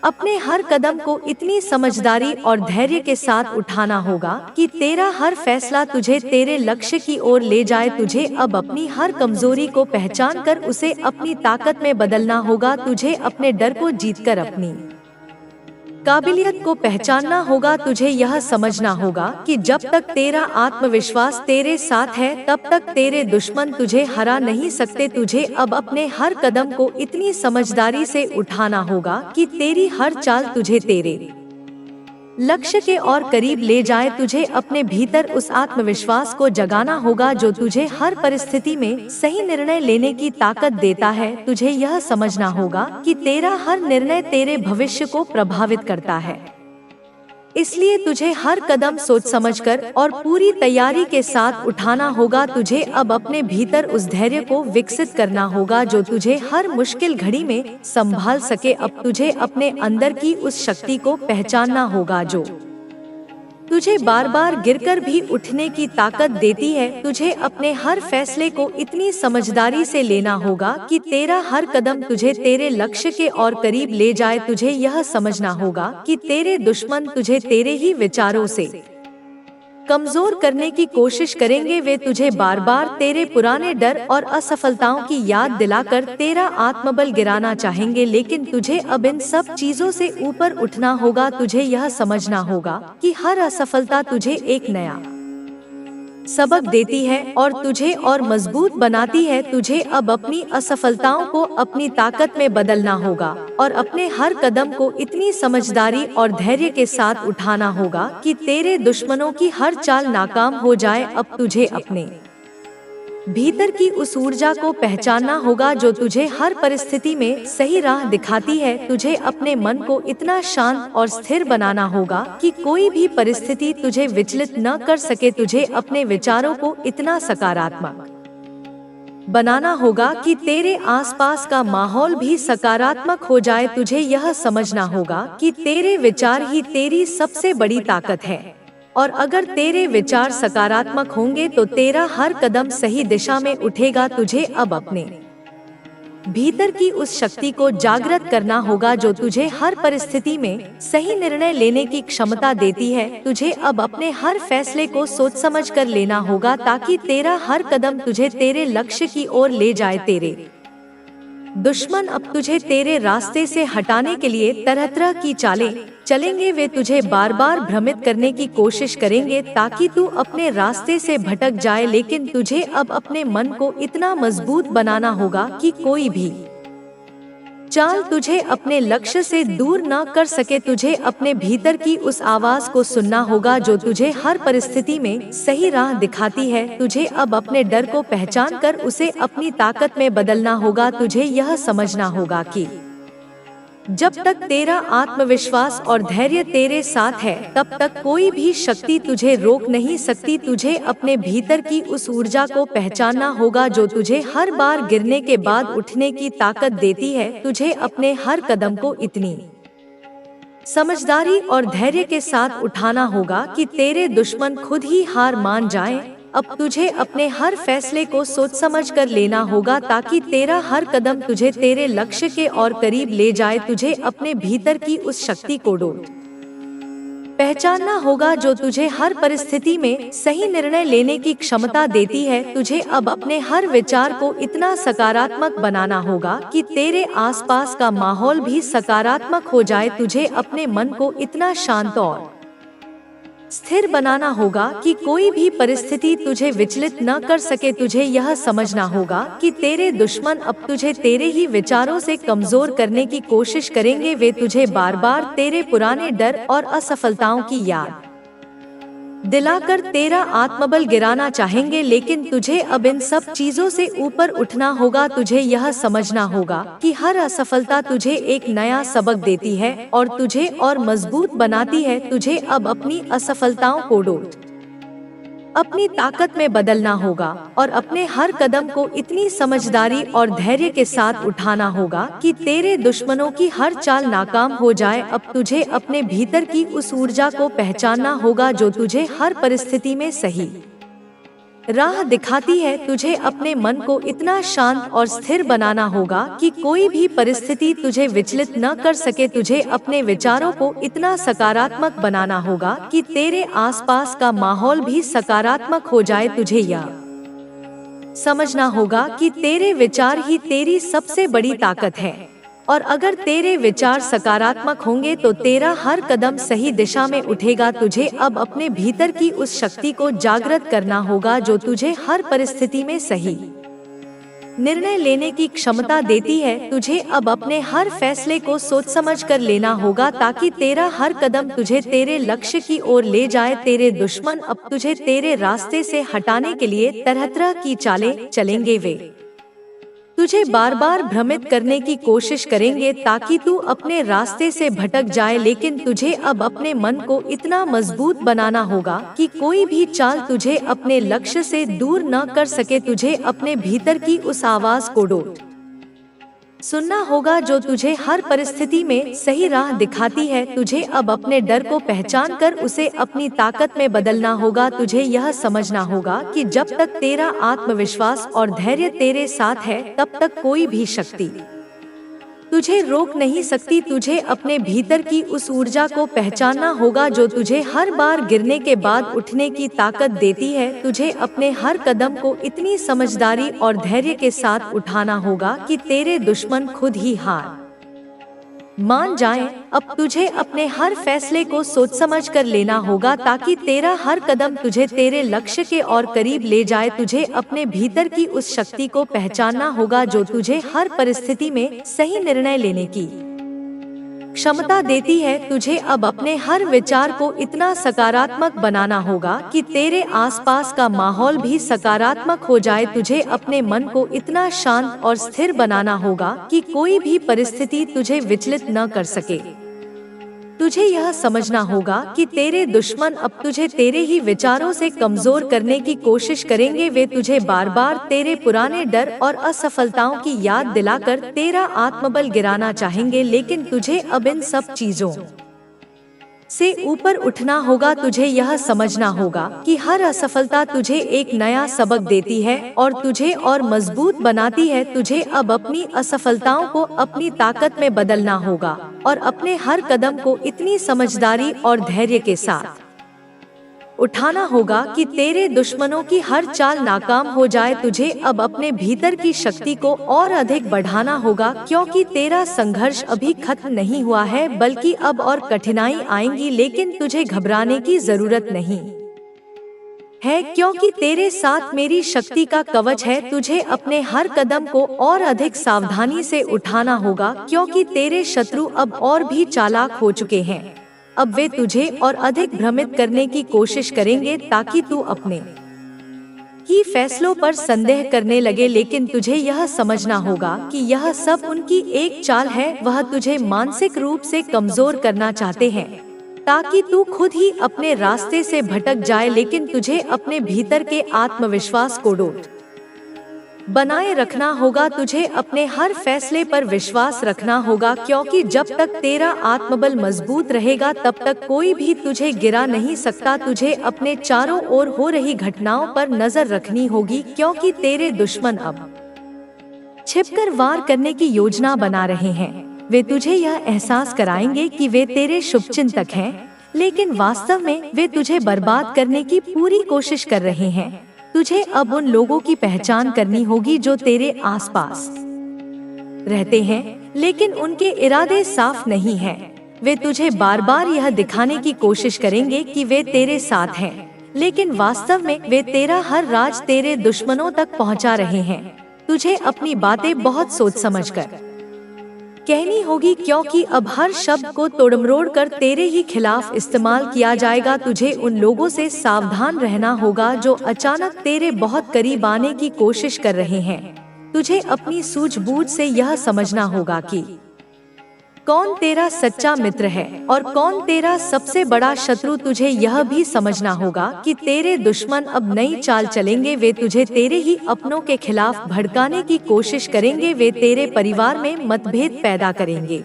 अपने हर कदम को इतनी समझदारी और धैर्य के साथ उठाना होगा कि तेरा हर फैसला तुझे तेरे लक्ष्य की ओर ले जाए। तुझे अब अपनी हर कमजोरी को पहचान कर उसे अपनी ताकत में बदलना होगा। तुझे अपने डर को जीतकर अपनी काबिलियत को पहचानना होगा। तुझे यह समझना होगा कि जब तक तेरा आत्मविश्वास तेरे साथ है तब तक तेरे दुश्मन तुझे हरा नहीं सकते। तुझे अब अपने हर कदम को इतनी समझदारी से उठाना होगा कि तेरी हर चाल तुझे तेरे लक्ष्य के और करीब ले जाए। तुझे अपने भीतर उस आत्मविश्वास को जगाना होगा जो तुझे हर परिस्थिति में सही निर्णय लेने की ताकत देता है। तुझे यह समझना होगा कि तेरा हर निर्णय तेरे भविष्य को प्रभावित करता है, इसलिए तुझे हर कदम सोच समझकर और पूरी तैयारी के साथ उठाना होगा। तुझे अब अपने भीतर उस धैर्य को विकसित करना होगा जो तुझे हर मुश्किल घड़ी में संभाल सके। अब तुझे अपने अंदर की उस शक्ति को पहचानना होगा जो तुझे बार बार गिरकर भी उठने की ताकत देती है। तुझे अपने हर फैसले को इतनी समझदारी से लेना होगा कि तेरा हर कदम तुझे तेरे लक्ष्य के और करीब ले जाए। तुझे यह समझना होगा कि तेरे दुश्मन तुझे तेरे ही विचारों से कमजोर करने की कोशिश करेंगे। वे तुझे बार बार तेरे पुराने डर और असफलताओं की याद दिलाकर तेरा आत्मबल गिराना चाहेंगे, लेकिन तुझे अब इन सब चीजों से ऊपर उठना होगा। तुझे यह समझना होगा कि हर असफलता तुझे एक नया सबक देती है और तुझे और मजबूत बनाती है। तुझे अब अपनी असफलताओं को अपनी ताकत में बदलना होगा और अपने हर कदम को इतनी समझदारी और धैर्य के साथ उठाना होगा कि तेरे दुश्मनों की हर चाल नाकाम हो जाए। अब तुझे अपने भीतर की उस ऊर्जा को पहचानना होगा जो तुझे हर परिस्थिति में सही राह दिखाती है। तुझे अपने मन को इतना शांत और स्थिर बनाना होगा कि कोई भी परिस्थिति तुझे विचलित न कर सके। तुझे अपने विचारों को इतना सकारात्मक बनाना होगा कि तेरे आसपास का माहौल भी सकारात्मक हो जाए। तुझे यह समझना होगा कि तेरे विचार ही तेरी सबसे बड़ी ताकत है और अगर तेरे विचार सकारात्मक होंगे तो तेरा हर कदम सही दिशा में उठेगा। तुझे अब अपने भीतर की उस शक्ति को जागृत करना होगा जो तुझे हर परिस्थिति में सही निर्णय लेने की क्षमता देती है। तुझे अब अपने हर फैसले को सोच समझ कर लेना होगा ताकि तेरा हर कदम तुझे तेरे लक्ष्य की ओर ले जाए। तेरे दुश्मन अब तुझे तेरे रास्ते से हटाने के लिए तरह तरह की चालें चलेंगे। वे तुझे बार बार भ्रमित करने की कोशिश करेंगे ताकि तू अपने रास्ते से भटक जाए, लेकिन तुझे अब अपने मन को इतना मजबूत बनाना होगा कि कोई भी चाल तुझे अपने लक्ष्य से दूर न कर सके। तुझे अपने भीतर की उस आवाज को सुनना होगा जो तुझे हर परिस्थिति में सही राह दिखाती है। तुझे अब अपने डर को पहचान कर उसे अपनी ताकत में बदलना होगा। तुझे यह समझना होगा कि जब तक तेरा आत्मविश्वास और धैर्य तेरे साथ है तब तक कोई भी शक्ति तुझे रोक नहीं सकती। तुझे अपने भीतर की उस ऊर्जा को पहचानना होगा जो तुझे हर बार गिरने के बाद उठने की ताकत देती है। तुझे अपने हर कदम को इतनी समझदारी और धैर्य के साथ उठाना होगा कि तेरे दुश्मन खुद ही हार मान जाएं। अब तुझे अपने हर फैसले को सोच समझ कर लेना होगा ताकि तेरा हर कदम तुझे तेरे लक्ष्य के और करीब ले जाए। तुझे अपने भीतर की उस शक्ति को पहचानना होगा जो तुझे हर परिस्थिति में सही निर्णय लेने की क्षमता देती है। तुझे अब अपने हर विचार को इतना सकारात्मक बनाना होगा कि तेरे आसपास का माहौल भी सकारात्मक हो जाए। तुझे अपने मन को इतना शांत और स्थिर बनाना होगा कि कोई भी परिस्थिति तुझे विचलित न कर सके। तुझे यह समझना होगा कि तेरे दुश्मन अब तुझे तेरे ही विचारों से कमजोर करने की कोशिश करेंगे। वे तुझे बार बार तेरे पुराने डर और असफलताओं की याद दिलाकर तेरा आत्मबल गिराना चाहेंगे, लेकिन तुझे अब इन सब चीजों से ऊपर उठना होगा। तुझे यह समझना होगा कि हर असफलता तुझे एक नया सबक देती है और तुझे और मजबूत बनाती है। तुझे अब अपनी असफलताओं को अपनी ताकत में बदलना होगा और अपने हर कदम को इतनी समझदारी और धैर्य के साथ उठाना होगा कि तेरे दुश्मनों की हर चाल नाकाम हो जाए। अब तुझे अपने भीतर की उस ऊर्जा को पहचानना होगा जो तुझे हर परिस्थिति में सही राह दिखाती है। तुझे अपने मन को इतना शांत और स्थिर बनाना होगा कि कोई भी परिस्थिति तुझे विचलित न कर सके। तुझे अपने विचारों को इतना सकारात्मक बनाना होगा कि तेरे आसपास का माहौल भी सकारात्मक हो जाए। तुझे यह समझना होगा कि तेरे विचार ही तेरी सबसे बड़ी ताकत है और अगर तेरे विचार सकारात्मक होंगे तो तेरा हर कदम सही दिशा में उठेगा। तुझे अब अपने भीतर की उस शक्ति को जागृत करना होगा जो तुझे हर परिस्थिति में सही निर्णय लेने की क्षमता देती है। तुझे अब अपने हर फैसले को सोच समझ कर लेना होगा ताकि तेरा हर कदम तुझे तेरे लक्ष्य की ओर ले जाए। तेरे दुश्मन अब तुझे तेरे रास्ते से हटाने के लिए तरह तरह की चालें चलेंगे। वे तुझे बार बार भ्रमित करने की कोशिश करेंगे ताकि तू अपने रास्ते से भटक जाए, लेकिन तुझे अब अपने मन को इतना मजबूत बनाना होगा कि कोई भी चाल तुझे अपने लक्ष्य से दूर न कर सके। तुझे अपने भीतर की उस आवाज को सुनना होगा जो तुझे हर परिस्थिति में सही राह दिखाती है। तुझे अब अपने डर को पहचान कर उसे अपनी ताकत में बदलना होगा। तुझे यह समझना होगा कि जब तक तेरा आत्मविश्वास और धैर्य तेरे साथ है तब तक कोई भी शक्ति तुझे रोक नहीं सकती। तुझे अपने भीतर की उस ऊर्जा को पहचानना होगा जो तुझे हर बार गिरने के बाद उठने की ताकत देती है। तुझे अपने हर कदम को इतनी समझदारी और धैर्य के साथ उठाना होगा कि तेरे दुश्मन खुद ही हार मान जाएं। अब तुझे अपने हर फैसले को सोच समझ कर लेना होगा ताकि तेरा हर कदम तुझे तेरे लक्ष्य के और करीब ले जाए। तुझे अपने भीतर की उस शक्ति को पहचानना होगा जो तुझे हर परिस्थिति में सही निर्णय लेने की क्षमता देती है। तुझे अब अपने हर विचार को इतना सकारात्मक बनाना होगा कि तेरे आसपास का माहौल भी सकारात्मक हो जाए। तुझे अपने मन को इतना शांत और स्थिर बनाना होगा कि कोई भी परिस्थिति तुझे विचलित न कर सके। तुझे यह समझना होगा कि तेरे दुश्मन अब तुझे तेरे ही विचारों से कमजोर करने की कोशिश करेंगे। वे तुझे बार बार तेरे पुराने डर और असफलताओं की याद दिलाकर तेरा आत्मबल गिराना चाहेंगे, लेकिन तुझे अब इन सब चीजों से ऊपर उठना होगा। तुझे यह समझना होगा कि हर असफलता तुझे एक नया सबक देती है और तुझे और मजबूत बनाती है। तुझे अब अपनी असफलताओं को अपनी ताकत में बदलना होगा और अपने हर कदम को इतनी समझदारी और धैर्य के साथ उठाना होगा कि तेरे दुश्मनों की हर चाल नाकाम हो जाए। तुझे अब अपने भीतर की शक्ति को और अधिक बढ़ाना होगा, क्योंकि तेरा संघर्ष अभी खत्म नहीं हुआ है, बल्कि अब और कठिनाई आएंगी। लेकिन तुझे घबराने की जरूरत नहीं है, क्योंकि तेरे साथ मेरी शक्ति का कवच है। तुझे अपने हर कदम को और अधिक सावधानी से उठाना होगा, क्योंकि तेरे शत्रु अब और भी चालाक हो चुके हैं। अब वे तुझे और अधिक भ्रमित करने की कोशिश करेंगे ताकि तू अपने ही फैसलों पर संदेह करने लगे। लेकिन तुझे यह समझना होगा कि यह सब उनकी एक चाल है। वह तुझे मानसिक रूप से कमजोर करना चाहते हैं ताकि तू खुद ही अपने रास्ते से भटक जाए। लेकिन तुझे अपने भीतर के आत्मविश्वास को अटूट बनाए रखना होगा। तुझे अपने हर फैसले पर विश्वास रखना होगा, क्योंकि जब तक तेरा आत्मबल मजबूत रहेगा तब तक कोई भी तुझे गिरा नहीं सकता। तुझे अपने चारों ओर हो रही घटनाओं पर नजर रखनी होगी, क्योंकि तेरे दुश्मन अब छिपकर वार करने की योजना बना रहे हैं। वे तुझे यह एहसास कराएंगे कि वे तेरे शुभचिंतक हैं, लेकिन वास्तव में वे तुझे बर्बाद करने की पूरी कोशिश कर रहे हैं। तुझे अब उन लोगों की पहचान करनी होगी जो तेरे आसपास रहते हैं, लेकिन उनके इरादे साफ नहीं हैं। वे तुझे बार बार यह दिखाने की कोशिश करेंगे कि वे तेरे साथ हैं, लेकिन वास्तव में वे तेरा हर राज तेरे दुश्मनों तक पहुंचा रहे हैं। तुझे अपनी बातें बहुत सोच समझकर कहनी होगी, क्योंकि अब हर शब्द को तोड़मरोड़ कर तेरे ही खिलाफ इस्तेमाल किया जाएगा। तुझे उन लोगों से सावधान रहना होगा जो अचानक तेरे बहुत करीब आने की कोशिश कर रहे हैं। तुझे अपनी सूझबूझ से यह समझना होगा कि कौन तेरा सच्चा मित्र है और कौन तेरा सबसे बड़ा शत्रु। तुझे यह भी समझना होगा कि तेरे दुश्मन अब नई चाल चलेंगे। वे तुझे तेरे ही अपनों के खिलाफ भड़काने की कोशिश करेंगे। वे तेरे परिवार में मतभेद पैदा करेंगे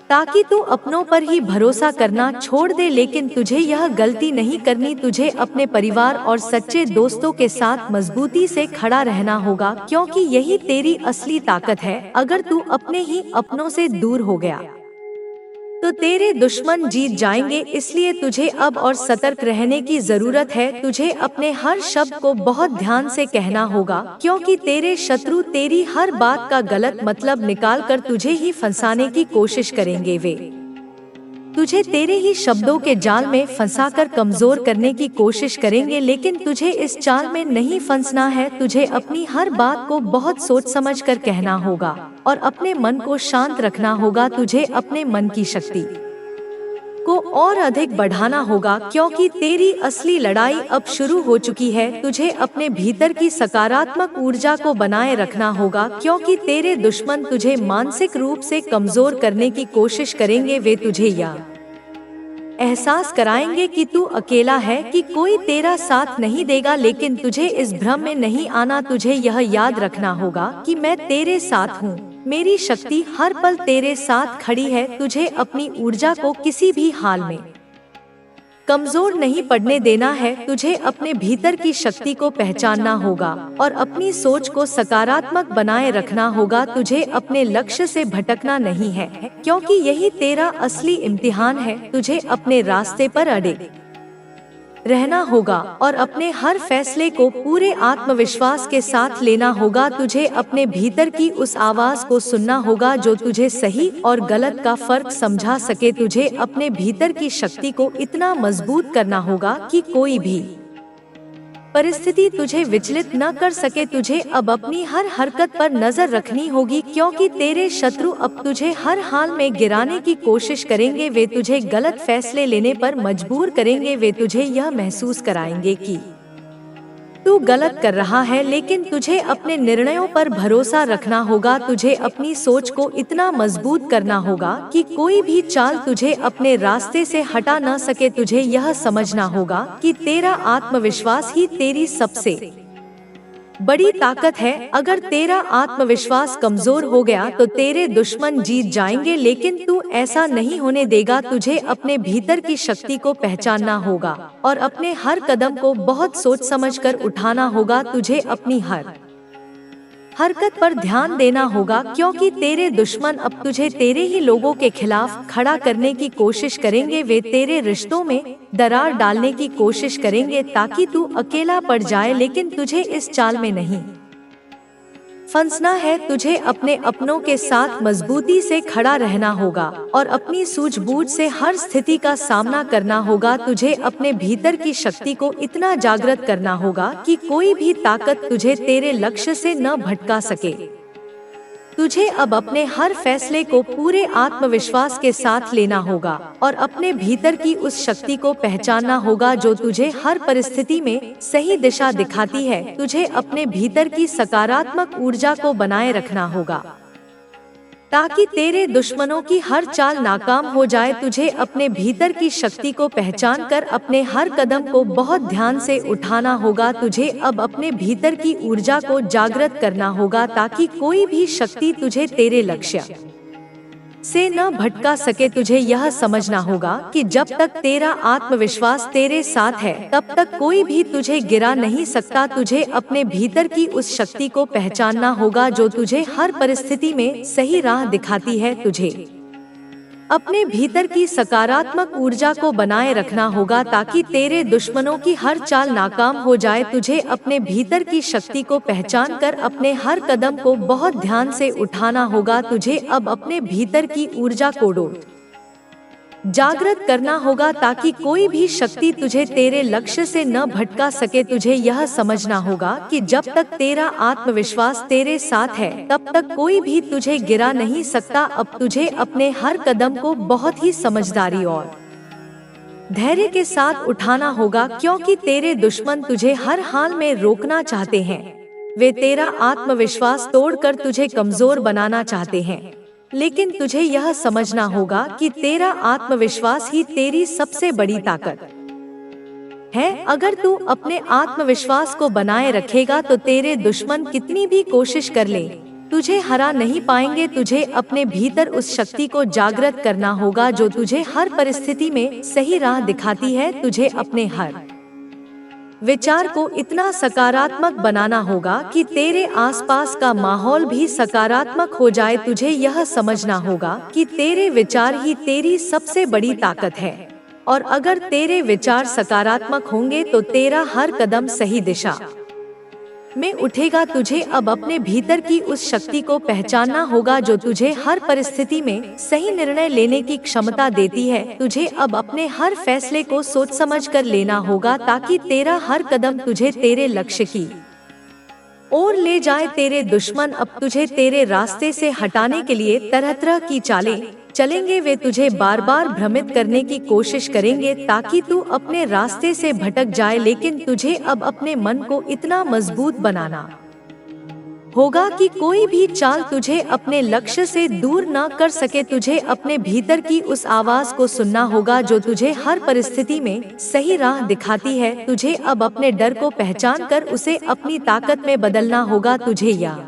ताकि तू अपनों पर ही भरोसा करना छोड़ दे, लेकिन तुझे यह गलती नहीं करनी। तुझे अपने परिवार और सच्चे दोस्तों के साथ मजबूती से खड़ा रहना होगा, क्योंकि यही तेरी असली ताकत है। अगर तू अपने ही अपनों से दूर हो गया तो तेरे दुश्मन जीत जाएंगे। इसलिए तुझे अब और सतर्क रहने की जरूरत है। तुझे अपने हर शब्द को बहुत ध्यान से कहना होगा, क्योंकि तेरे शत्रु तेरी हर बात का गलत मतलब निकालकर तुझे ही फंसाने की कोशिश करेंगे। वे तुझे तेरे ही शब्दों के जाल में फंसाकर कमजोर करने की कोशिश करेंगे, लेकिन तुझे इस जाल में नहीं फंसना है। तुझे अपनी हर बात को बहुत सोच समझ कर कहना होगा और अपने मन को शांत रखना होगा। तुझे अपने मन की शक्ति को और अधिक बढ़ाना होगा, क्योंकि तेरी असली लड़ाई अब शुरू हो चुकी है। तुझे अपने भीतर की सकारात्मक ऊर्जा को बनाए रखना होगा, क्योंकि तेरे दुश्मन तुझे मानसिक रूप से कमजोर करने की कोशिश करेंगे। वे तुझे यह एहसास कराएंगे कि तू अकेला है, कि कोई तेरा साथ नहीं देगा, लेकिन तुझे इस भ्रम में नहीं आना। तुझे यह याद रखना होगा कि मैं तेरे साथ हूँ। मेरी शक्ति हर पल तेरे साथ खड़ी है। तुझे अपनी ऊर्जा को किसी भी हाल में कमजोर नहीं पड़ने देना है। तुझे अपने भीतर की शक्ति को पहचानना होगा और अपनी सोच को सकारात्मक बनाए रखना होगा। तुझे अपने लक्ष्य से भटकना नहीं है, क्योंकि यही तेरा असली इम्तिहान है। तुझे अपने रास्ते पर अड़े रहना होगा और अपने हर फैसले को पूरे आत्मविश्वास के साथ लेना होगा। तुझे अपने भीतर की उस आवाज को सुनना होगा जो तुझे सही और गलत का फर्क समझा सके। तुझे अपने भीतर की शक्ति को इतना मजबूत करना होगा कि कोई भी परिस्थिति तुझे विचलित न कर सके। तुझे अब अपनी हर हरकत पर नजर रखनी होगी, क्योंकि तेरे शत्रु अब तुझे हर हाल में गिराने की कोशिश करेंगे। वे तुझे गलत फैसले लेने पर मजबूर करेंगे। वे तुझे यह महसूस कराएंगे कि तू गलत कर रहा है, लेकिन तुझे अपने निर्णयों पर भरोसा रखना होगा। तुझे अपनी सोच को इतना मजबूत करना होगा कि कोई भी चाल तुझे अपने रास्ते से हटा न सके। तुझे यह समझना होगा कि तेरा आत्मविश्वास ही तेरी सबसे बड़ी ताकत है। अगर तेरा आत्मविश्वास कमजोर हो गया तो तेरे दुश्मन जीत जाएंगे, लेकिन तू ऐसा नहीं होने देगा। तुझे अपने भीतर की शक्ति को पहचानना होगा और अपने हर कदम को बहुत सोच समझकर उठाना होगा। तुझे अपनी हर हरकत पर ध्यान देना होगा, क्योंकि तेरे दुश्मन अब तुझे तेरे ही लोगों के खिलाफ खड़ा करने की कोशिश करेंगे। वे तेरे रिश्तों में दरार डालने की कोशिश करेंगे ताकि तू अकेला पड़ जाए, लेकिन तुझे इस चाल में नहीं फंसना है। तुझे अपने अपनों के साथ मजबूती से खड़ा रहना होगा और अपनी सूझबूझ से हर स्थिति का सामना करना होगा। तुझे अपने भीतर की शक्ति को इतना जागृत करना होगा कि कोई भी ताकत तुझे तेरे लक्ष्य से न भटका सके। तुझे अब अपने हर फैसले को पूरे आत्मविश्वास के साथ लेना होगा और अपने भीतर की उस शक्ति को पहचानना होगा जो तुझे हर परिस्थिति में सही दिशा दिखाती है। तुझे अपने भीतर की सकारात्मक ऊर्जा को बनाए रखना होगा ताकि तेरे दुश्मनों की हर चाल नाकाम हो जाए। तुझे अपने भीतर की शक्ति को पहचान कर अपने हर कदम को बहुत ध्यान से उठाना होगा। तुझे अब अपने भीतर की ऊर्जा को जागृत करना होगा ताकि कोई भी शक्ति तुझे तेरे लक्ष्य से न भटका सके। तुझे यह समझना होगा कि जब तक तेरा आत्मविश्वास तेरे साथ है तब तक कोई भी तुझे गिरा नहीं सकता। तुझे अपने भीतर की उस शक्ति को पहचानना होगा जो तुझे हर परिस्थिति में सही राह दिखाती है। तुझे अपने भीतर की सकारात्मक ऊर्जा को बनाए रखना होगा ताकि तेरे दुश्मनों की हर चाल नाकाम हो जाए। तुझे अपने भीतर की शक्ति को पहचान कर अपने हर कदम को बहुत ध्यान से उठाना होगा। तुझे अब अपने भीतर की ऊर्जा को जागृत करना होगा ताकि कोई भी शक्ति तुझे तेरे लक्ष्य से न भटका सके। तुझे यह समझना होगा कि जब तक तेरा आत्मविश्वास तेरे साथ है तब तक कोई भी तुझे गिरा नहीं सकता। अब तुझे अपने हर कदम को बहुत ही समझदारी और धैर्य के साथ उठाना होगा, क्योंकि तेरे दुश्मन तुझे हर हाल में रोकना चाहते हैं। वे तेरा आत्मविश्वास तोड़कर तुझे कमजोर बनाना चाहते हैं, लेकिन तुझे यह समझना होगा कि तेरा आत्मविश्वास ही तेरी सबसे बड़ी ताकत है। अगर तू अपने आत्मविश्वास को बनाए रखेगा तो तेरे दुश्मन कितनी भी कोशिश कर ले तुझे हरा नहीं पाएंगे। तुझे अपने भीतर उस शक्ति को जागृत करना होगा जो तुझे हर परिस्थिति में सही राह दिखाती है। तुझे अपने हर विचार को इतना सकारात्मक बनाना होगा कि तेरे आसपास का माहौल भी सकारात्मक हो जाए। तुझे यह समझना होगा कि तेरे विचार ही तेरी सबसे बड़ी ताकत है, और अगर तेरे विचार सकारात्मक होंगे तो तेरा हर कदम सही दिशा में उठेगा। तुझे अब अपने भीतर की उस शक्ति को पहचानना होगा जो तुझे हर परिस्थिति में सही निर्णय लेने की क्षमता देती है। तुझे अब अपने हर फैसले को सोच समझ कर लेना होगा ताकि तेरा हर कदम तुझे तेरे लक्ष्य की ओर ले जाए। तेरे दुश्मन अब तुझे तेरे रास्ते से हटाने के लिए तरह तरह की चालें चलेंगे। वे तुझे बार बार भ्रमित करने की कोशिश करेंगे ताकि तू अपने रास्ते से भटक जाए, लेकिन तुझे अब अपने मन को इतना मजबूत बनाना होगा कि कोई भी चाल तुझे अपने लक्ष्य से दूर न कर सके। तुझे अपने भीतर की उस आवाज को सुनना होगा जो तुझे हर परिस्थिति में सही राह दिखाती है। तुझे अब अपने डर को पहचान कर उसे अपनी ताकत में बदलना होगा। तुझे यह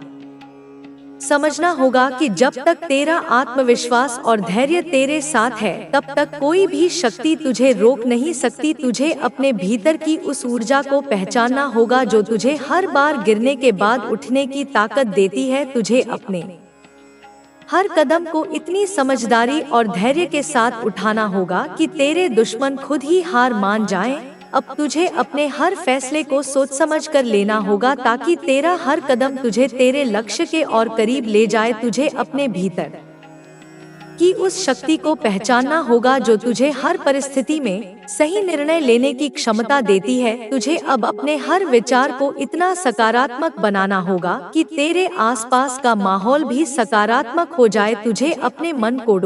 समझना होगा कि जब तक तेरा आत्मविश्वास और धैर्य तेरे साथ है, तब तक कोई भी शक्ति तुझे रोक नहीं सकती। तुझे अपने भीतर की उस ऊर्जा को पहचानना होगा जो तुझे हर बार गिरने के बाद उठने की ताकत देती है। तुझे अपने हर कदम को इतनी समझदारी और धैर्य के साथ उठाना होगा कि तेरे दुश्मन खुद ही हार मान जाएं। अब तुझे अपने हर फैसले को सोच समझ कर लेना होगा ताकि तेरा हर कदम तुझे तेरे लक्ष्य के और करीब ले जाए। तुझे अपने भीतर की उस शक्ति को पहचानना होगा जो तुझे हर परिस्थिति में सही निर्णय लेने की क्षमता देती है। तुझे अब अपने हर विचार को इतना सकारात्मक बनाना होगा कि तेरे आसपास का माहौल भी सकारात्मक हो जाए। तुझे अपने मन को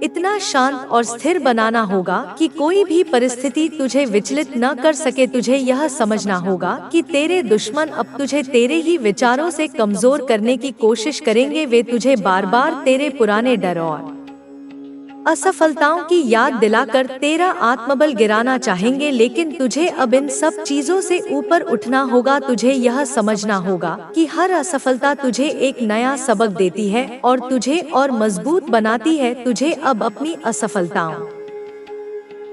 इतना शांत और स्थिर बनाना होगा कि कोई भी परिस्थिति तुझे विचलित न कर सके। तुझे यह समझना होगा कि तेरे दुश्मन अब तुझे तेरे ही विचारों से कमजोर करने की कोशिश करेंगे। वे तुझे बार बार तेरे पुराने डर और असफलताओं की याद दिलाकर तेरा आत्मबल गिराना चाहेंगे, लेकिन तुझे अब इन सब चीजों से ऊपर उठना होगा। तुझे यह समझना होगा कि हर असफलता तुझे एक नया सबक देती है और तुझे और मजबूत बनाती है। तुझे अब अपनी असफलताओं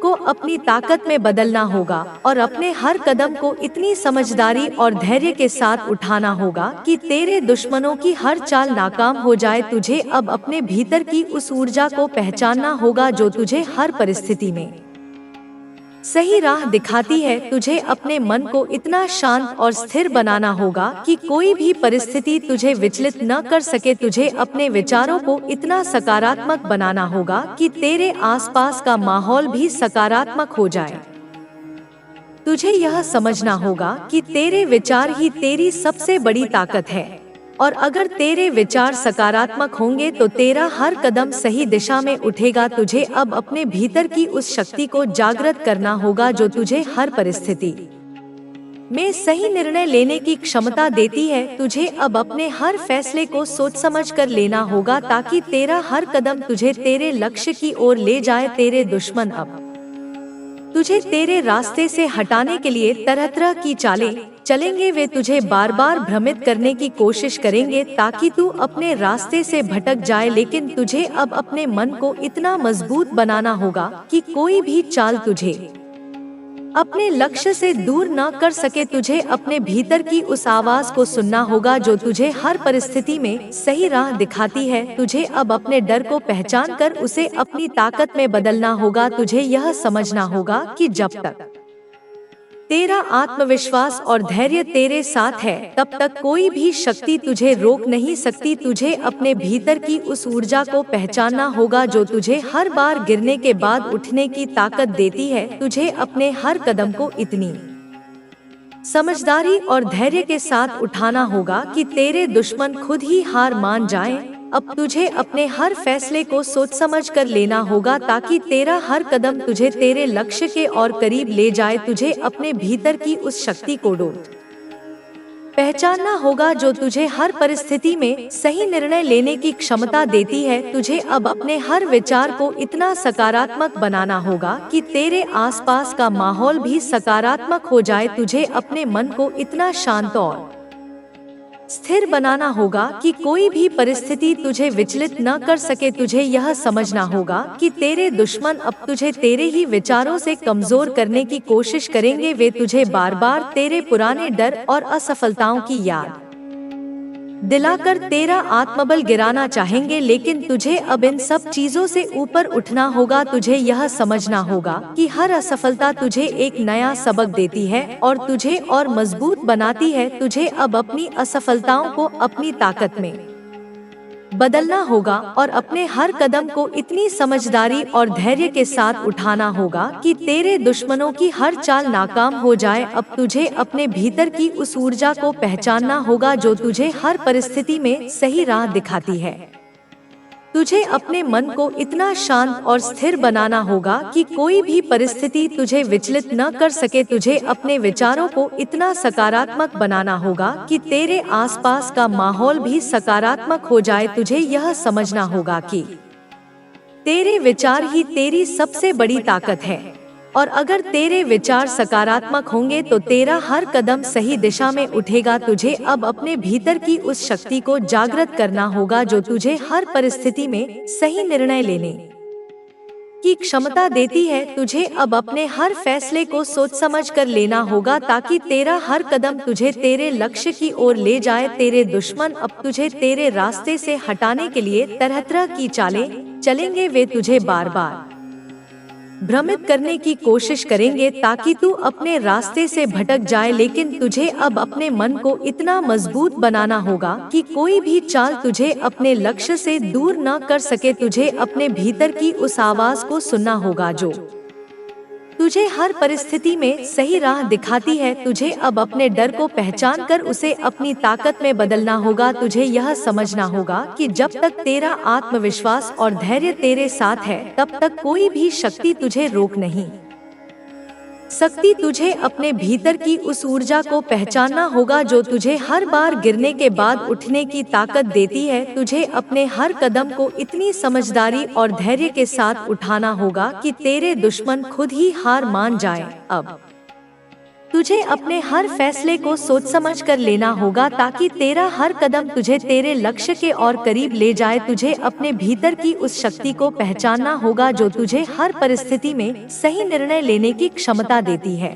को अपनी ताकत में बदलना होगा और अपने हर कदम को इतनी समझदारी और धैर्य के साथ उठाना होगा कि तेरे दुश्मनों की हर चाल नाकाम हो जाए। तुझे अब अपने भीतर की उस ऊर्जा को पहचानना होगा जो तुझे हर परिस्थिति में सही राह दिखाती है। तुझे अपने मन को इतना शांत और स्थिर बनाना होगा कि कोई भी परिस्थिति तुझे विचलित न कर सके। तुझे अपने विचारों को इतना सकारात्मक बनाना होगा कि तेरे आसपास का माहौल भी सकारात्मक हो जाए। तुझे यह समझना होगा कि तेरे विचार ही तेरी सबसे बड़ी ताकत है और अगर तेरे विचार सकारात्मक होंगे तो तेरा हर कदम सही दिशा में उठेगा। तुझे अब अपने भीतर की उस शक्ति को जागृत करना होगा जो तुझे हर परिस्थिति में सही निर्णय लेने की क्षमता देती है। तुझे अब अपने हर फैसले को सोच समझ कर लेना होगा ताकि तेरा हर कदम तुझे तेरे लक्ष्य की ओर ले जाए। तेरे दुश्मन अब तुझे तेरे रास्ते से हटाने के लिए तरह तरह की चालें चलेंगे। वे तुझे बार बार भ्रमित करने की कोशिश करेंगे ताकि तू अपने रास्ते से भटक जाए, लेकिन तुझे अब अपने मन को इतना मजबूत बनाना होगा कि कोई भी चाल तुझे अपने लक्ष्य से दूर न कर सके। तुझे अपने भीतर की उस आवाज को सुनना होगा जो तुझे हर परिस्थिति में सही राह दिखाती है। तुझे अब अपने डर को पहचान कर उसे अपनी ताकत में बदलना होगा। तुझे यह समझना होगा कि जब तक तेरा आत्मविश्वास और धैर्य तेरे साथ है, तब तक कोई भी शक्ति तुझे रोक नहीं सकती। तुझे अपने भीतर की उस ऊर्जा को पहचानना होगा जो तुझे हर बार गिरने के बाद उठने की ताकत देती है। तुझे अपने हर कदम को इतनी समझदारी और धैर्य के साथ उठाना होगा कि तेरे दुश्मन खुद ही हार मान जाएं। अब तुझे अपने हर फैसले को सोच समझ कर लेना होगा ताकि तेरा हर कदम तुझे तेरे लक्ष्य के और करीब ले जाए। तुझे अपने भीतर की उस शक्ति को पहचानना होगा जो तुझे हर परिस्थिति में सही निर्णय लेने की क्षमता देती है। तुझे अब अपने हर विचार को इतना सकारात्मक बनाना होगा कि तेरे आसपास का माहौल भी सकारात्मक हो जाए। तुझे अपने मन को इतना शांत और स्थिर बनाना होगा कि कोई भी परिस्थिति तुझे विचलित न कर सके। तुझे यह समझना होगा कि तेरे दुश्मन अब तुझे तेरे ही विचारों से कमजोर करने की कोशिश करेंगे। वे तुझे बार बार तेरे पुराने डर और असफलताओं की याद दिलाकर तेरा आत्मबल गिराना चाहेंगे, लेकिन तुझे अब इन सब चीजों से ऊपर उठना होगा। तुझे यह समझना होगा कि हर असफलता तुझे एक नया सबक देती है और तुझे और मजबूत बनाती है। तुझे अब अपनी असफलताओं को अपनी ताकत में बदलना होगा और अपने हर कदम को इतनी समझदारी और धैर्य के साथ उठाना होगा कि तेरे दुश्मनों की हर चाल नाकाम हो जाए। अब तुझे अपने भीतर की उस ऊर्जा को पहचानना होगा जो तुझे हर परिस्थिति में सही राह दिखाती है। तुझे अपने मन को इतना शांत और स्थिर बनाना होगा कि कोई भी परिस्थिति तुझे विचलित न कर सके। तुझे अपने विचारों को इतना सकारात्मक बनाना होगा कि तेरे आसपास का माहौल भी सकारात्मक हो जाए। तुझे यह समझना होगा कि तेरे विचार ही तेरी सबसे बड़ी ताकत है और अगर तेरे विचार सकारात्मक होंगे तो तेरा हर कदम सही दिशा में उठेगा। तुझे अब अपने भीतर की उस शक्ति को जागृत करना होगा जो तुझे हर परिस्थिति में सही निर्णय लेने की क्षमता देती है। तुझे अब अपने हर फैसले को सोच समझ कर लेना होगा ताकि तेरा हर कदम तुझे तेरे लक्ष्य की ओर ले जाए। तेरे दुश्मन अब तुझे तेरे रास्ते से हटाने के लिए तरह तरह की चालें चलेंगे। वे तुझे बार बार भ्रमित करने की कोशिश करेंगे ताकि तू अपने रास्ते से भटक जाए, लेकिन तुझे अब अपने मन को इतना मजबूत बनाना होगा कि कोई भी चाल तुझे अपने लक्ष्य से दूर न कर सके। तुझे अपने भीतर की उस आवाज को सुनना होगा जो तुझे हर परिस्थिति में सही राह दिखाती है। तुझे अब अपने डर को पहचान कर उसे अपनी ताकत में बदलना होगा। तुझे यह समझना होगा कि जब तक तेरा आत्मविश्वास और धैर्य तेरे साथ है तब तक कोई भी शक्ति तुझे रोक नहीं सकती। तुझे अपने भीतर की उस ऊर्जा को पहचानना होगा जो तुझे हर बार गिरने के बाद उठने की ताकत देती है। तुझे अपने हर कदम को इतनी समझदारी और धैर्य के साथ उठाना होगा कि तेरे दुश्मन खुद ही हार मान जाए। अब तुझे अपने हर फैसले को सोच समझ कर लेना होगा ताकि तेरा हर कदम तुझे तेरे लक्ष्य के और करीब ले जाए। तुझे अपने भीतर की उस शक्ति को पहचानना होगा जो तुझे हर परिस्थिति में सही निर्णय लेने की क्षमता देती है।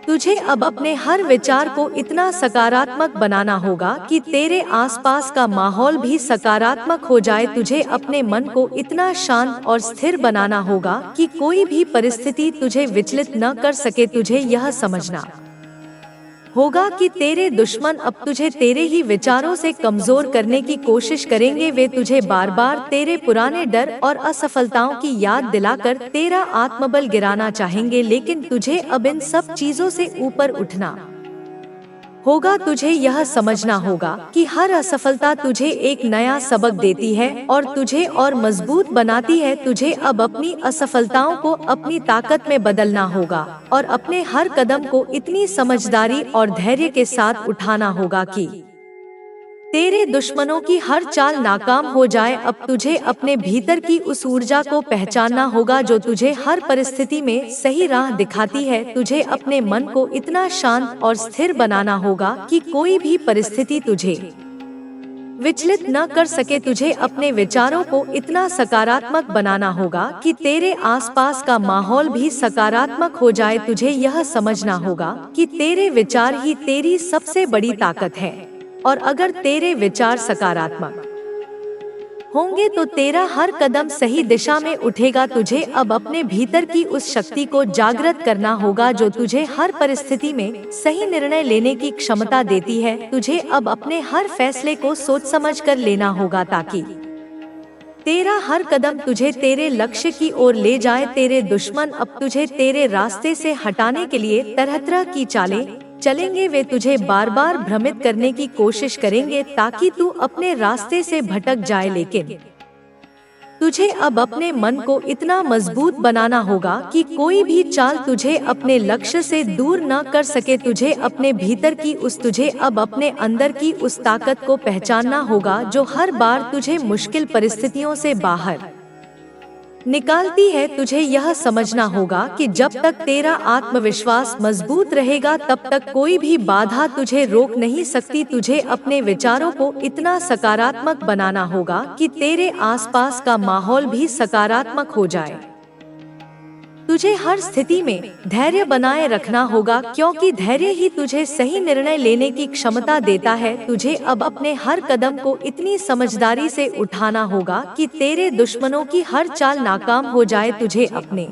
तुझे अब अपने हर विचार को इतना सकारात्मक बनाना होगा कि तेरे आसपास का माहौल भी सकारात्मक हो जाए। तुझे अपने मन को इतना शांत और स्थिर बनाना होगा कि कोई भी परिस्थिति तुझे विचलित न कर सके। तुझे यह समझना होगा कि तेरे दुश्मन अब तुझे तेरे ही विचारों से कमजोर करने की कोशिश करेंगे। वे तुझे बार बार तेरे पुराने डर और असफलताओं की याद दिलाकर तेरा आत्मबल गिराना चाहेंगे, लेकिन तुझे अब इन सब चीजों से ऊपर उठना होगा। तुझे यह समझना होगा कि हर असफलता तुझे एक नया सबक देती है और तुझे और मजबूत बनाती है। तुझे अब अपनी असफलताओं को अपनी ताकत में बदलना होगा और अपने हर कदम को इतनी समझदारी और धैर्य के साथ उठाना होगा कि तेरे दुश्मनों की हर चाल नाकाम हो जाए। अब तुझे अपने भीतर की उस ऊर्जा को पहचानना होगा जो तुझे हर परिस्थिति में सही राह दिखाती है। तुझे अपने मन को इतना शांत और स्थिर बनाना होगा कि कोई भी परिस्थिति तुझे विचलित न कर सके। तुझे अपने विचारों को इतना सकारात्मक बनाना होगा कि तेरे आसपास का माहौल भी सकारात्मक हो जाए। तुझे यह समझना होगा कि तेरे विचार ही तेरी सबसे बड़ी ताकत है और अगर तेरे विचार सकारात्मक होंगे तो तेरा हर कदम सही दिशा में उठेगा। तुझे अब अपने भीतर की उस शक्ति को जागृत करना होगा जो तुझे हर परिस्थिति में सही निर्णय लेने की क्षमता देती है। तुझे अब अपने हर फैसले को सोच समझ कर लेना होगा ताकि तेरा हर कदम तुझे तेरे लक्ष्य की ओर ले जाए। तेरे दुश्मन अब तुझे तेरे रास्ते से हटाने के लिए तरह तरह की चालें चलेंगे। वे तुझे बार बार भ्रमित करने की कोशिश करेंगे ताकि तू अपने रास्ते से भटक जाए, लेकिन तुझे अब अपने मन को इतना मजबूत बनाना होगा कि कोई भी चाल तुझे अपने लक्ष्य से दूर न कर सके। तुझे अपने भीतर की तुझे अब अपने अंदर की उस ताकत को पहचानना होगा जो हर बार तुझे मुश्किल परिस्थितियों से बाहर निकालती है। तुझे यह समझना होगा कि जब तक तेरा आत्मविश्वास मजबूत रहेगा तब तक कोई भी बाधा तुझे रोक नहीं सकती। तुझे अपने विचारों को इतना सकारात्मक बनाना होगा कि तेरे आसपास का माहौल भी सकारात्मक हो जाए। तुझे हर स्थिति में धैर्य बनाए रखना होगा क्योंकि धैर्य ही तुझे सही निर्णय लेने की क्षमता देता है। तुझे अब अपने हर कदम को इतनी समझदारी से उठाना होगा कि तेरे दुश्मनों की हर चाल नाकाम हो जाए। तुझे अपने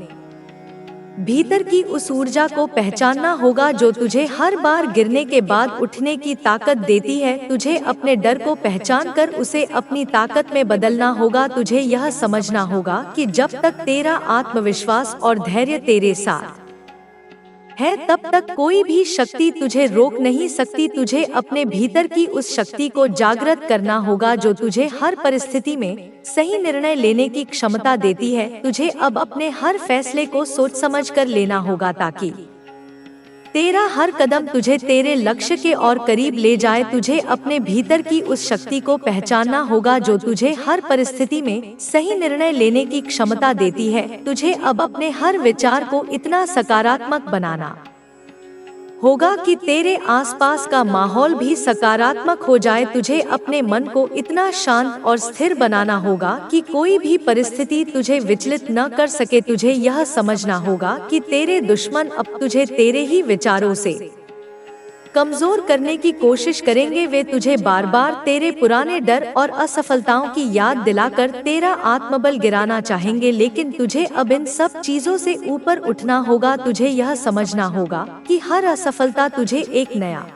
भीतर की उस ऊर्जा को पहचानना होगा जो तुझे हर बार गिरने के बाद उठने की ताकत देती है। तुझे अपने डर को पहचान कर उसे अपनी ताकत में बदलना होगा। तुझे यह समझना होगा कि जब तक तेरा आत्मविश्वास और धैर्य तेरे साथ है तब तक कोई भी शक्ति तुझे रोक नहीं सकती। तुझे अपने भीतर की उस शक्ति को जागृत करना होगा जो तुझे हर परिस्थिति में सही निर्णय लेने की क्षमता देती है। तुझे अब अपने हर फैसले को सोच समझ कर लेना होगा ताकि तेरा हर कदम तुझे तेरे लक्ष्य के और करीब ले जाए। तुझे अपने भीतर की उस शक्ति को पहचानना होगा जो तुझे हर परिस्थिति में सही निर्णय लेने की क्षमता देती है। तुझे अब अपने हर विचार को इतना सकारात्मक बनाना होगा कि तेरे आसपास का माहौल भी सकारात्मक हो जाए। तुझे अपने मन को इतना शांत और स्थिर बनाना होगा कि कोई भी परिस्थिति तुझे विचलित न कर सके। तुझे यह समझना होगा कि तेरे दुश्मन अब तुझे तेरे ही विचारों से कमजोर करने की कोशिश करेंगे। वे तुझे बार बार तेरे पुराने डर और असफलताओं की याद दिलाकर तेरा आत्मबल गिराना चाहेंगे, लेकिन तुझे अब इन सब चीजों से ऊपर उठना होगा। तुझे यह समझना होगा कि हर असफलता तुझे एक नया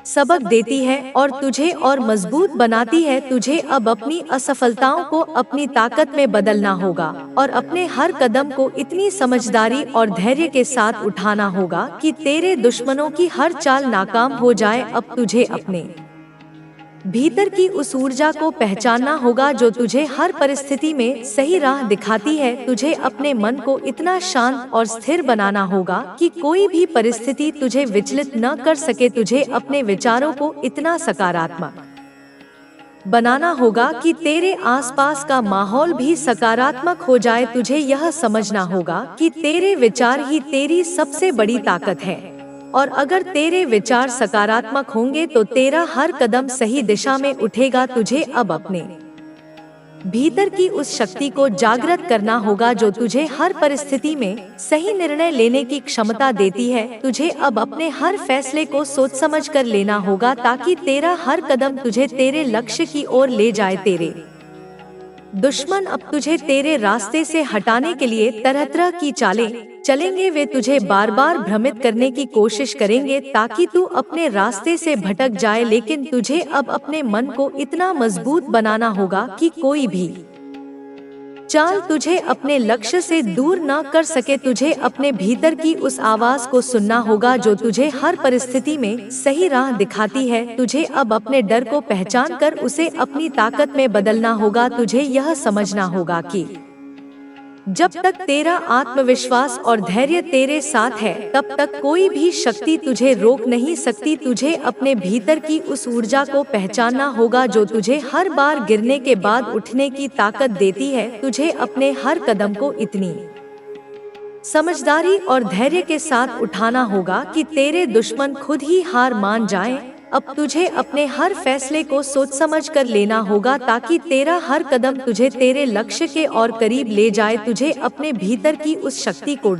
सबक देती है और तुझे और मजबूत बनाती है। तुझे अब अपनी असफलताओं को अपनी ताकत में बदलना होगा और अपने हर कदम को इतनी समझदारी और धैर्य के साथ उठाना होगा कि तेरे दुश्मनों की हर चाल नाकाम हो जाए। अब तुझे अपने भीतर की उस ऊर्जा को पहचानना होगा जो तुझे हर परिस्थिति में सही राह दिखाती है। तुझे अपने मन को इतना शांत और स्थिर बनाना होगा कि कोई भी परिस्थिति तुझे विचलित न कर सके। तुझे अपने विचारों को इतना सकारात्मक बनाना होगा कि तेरे आसपास का माहौल भी सकारात्मक हो जाए। तुझे यह समझना होगा कि तेरे विचार ही तेरी सबसे बड़ी ताकत है और अगर तेरे विचार सकारात्मक होंगे तो तेरा हर कदम सही दिशा में उठेगा। तुझे अब अपने भीतर की उस शक्ति को जागृत करना होगा जो तुझे हर परिस्थिति में सही निर्णय लेने की क्षमता देती है। तुझे अब अपने हर फैसले को सोच समझ कर लेना होगा ताकि तेरा हर कदम तुझे तेरे लक्ष्य की ओर ले जाए। तेरे दुश्मन अब तुझे तेरे रास्ते से हटाने के लिए तरह तरह की चालें चलेंगे। वे तुझे बार बार भ्रमित करने की कोशिश करेंगे ताकि तू अपने रास्ते से भटक जाए, लेकिन तुझे अब अपने मन को इतना मजबूत बनाना होगा कि कोई भी चाल तुझे अपने लक्ष्य से दूर न कर सके। तुझे अपने भीतर की उस आवाज को सुनना होगा जो तुझे हर परिस्थिति में सही राह दिखाती है। तुझे अब अपने डर को पहचान कर उसे अपनी ताकत में बदलना होगा। तुझे यह समझना होगा कि जब तक तेरा आत्मविश्वास और धैर्य तेरे साथ है तब तक कोई भी शक्ति तुझे रोक नहीं सकती। तुझे अपने भीतर की उस ऊर्जा को पहचानना होगा जो तुझे हर बार गिरने के बाद उठने की ताकत देती है। तुझे अपने हर कदम को इतनी समझदारी और धैर्य के साथ उठाना होगा कि तेरे दुश्मन खुद ही हार मान जाएं। अब तुझे अपने हर फैसले को सोच समझ कर लेना होगा ताकि तेरा हर कदम तुझे तेरे लक्ष्य के और करीब ले जाए। तुझे अपने भीतर की उस शक्ति को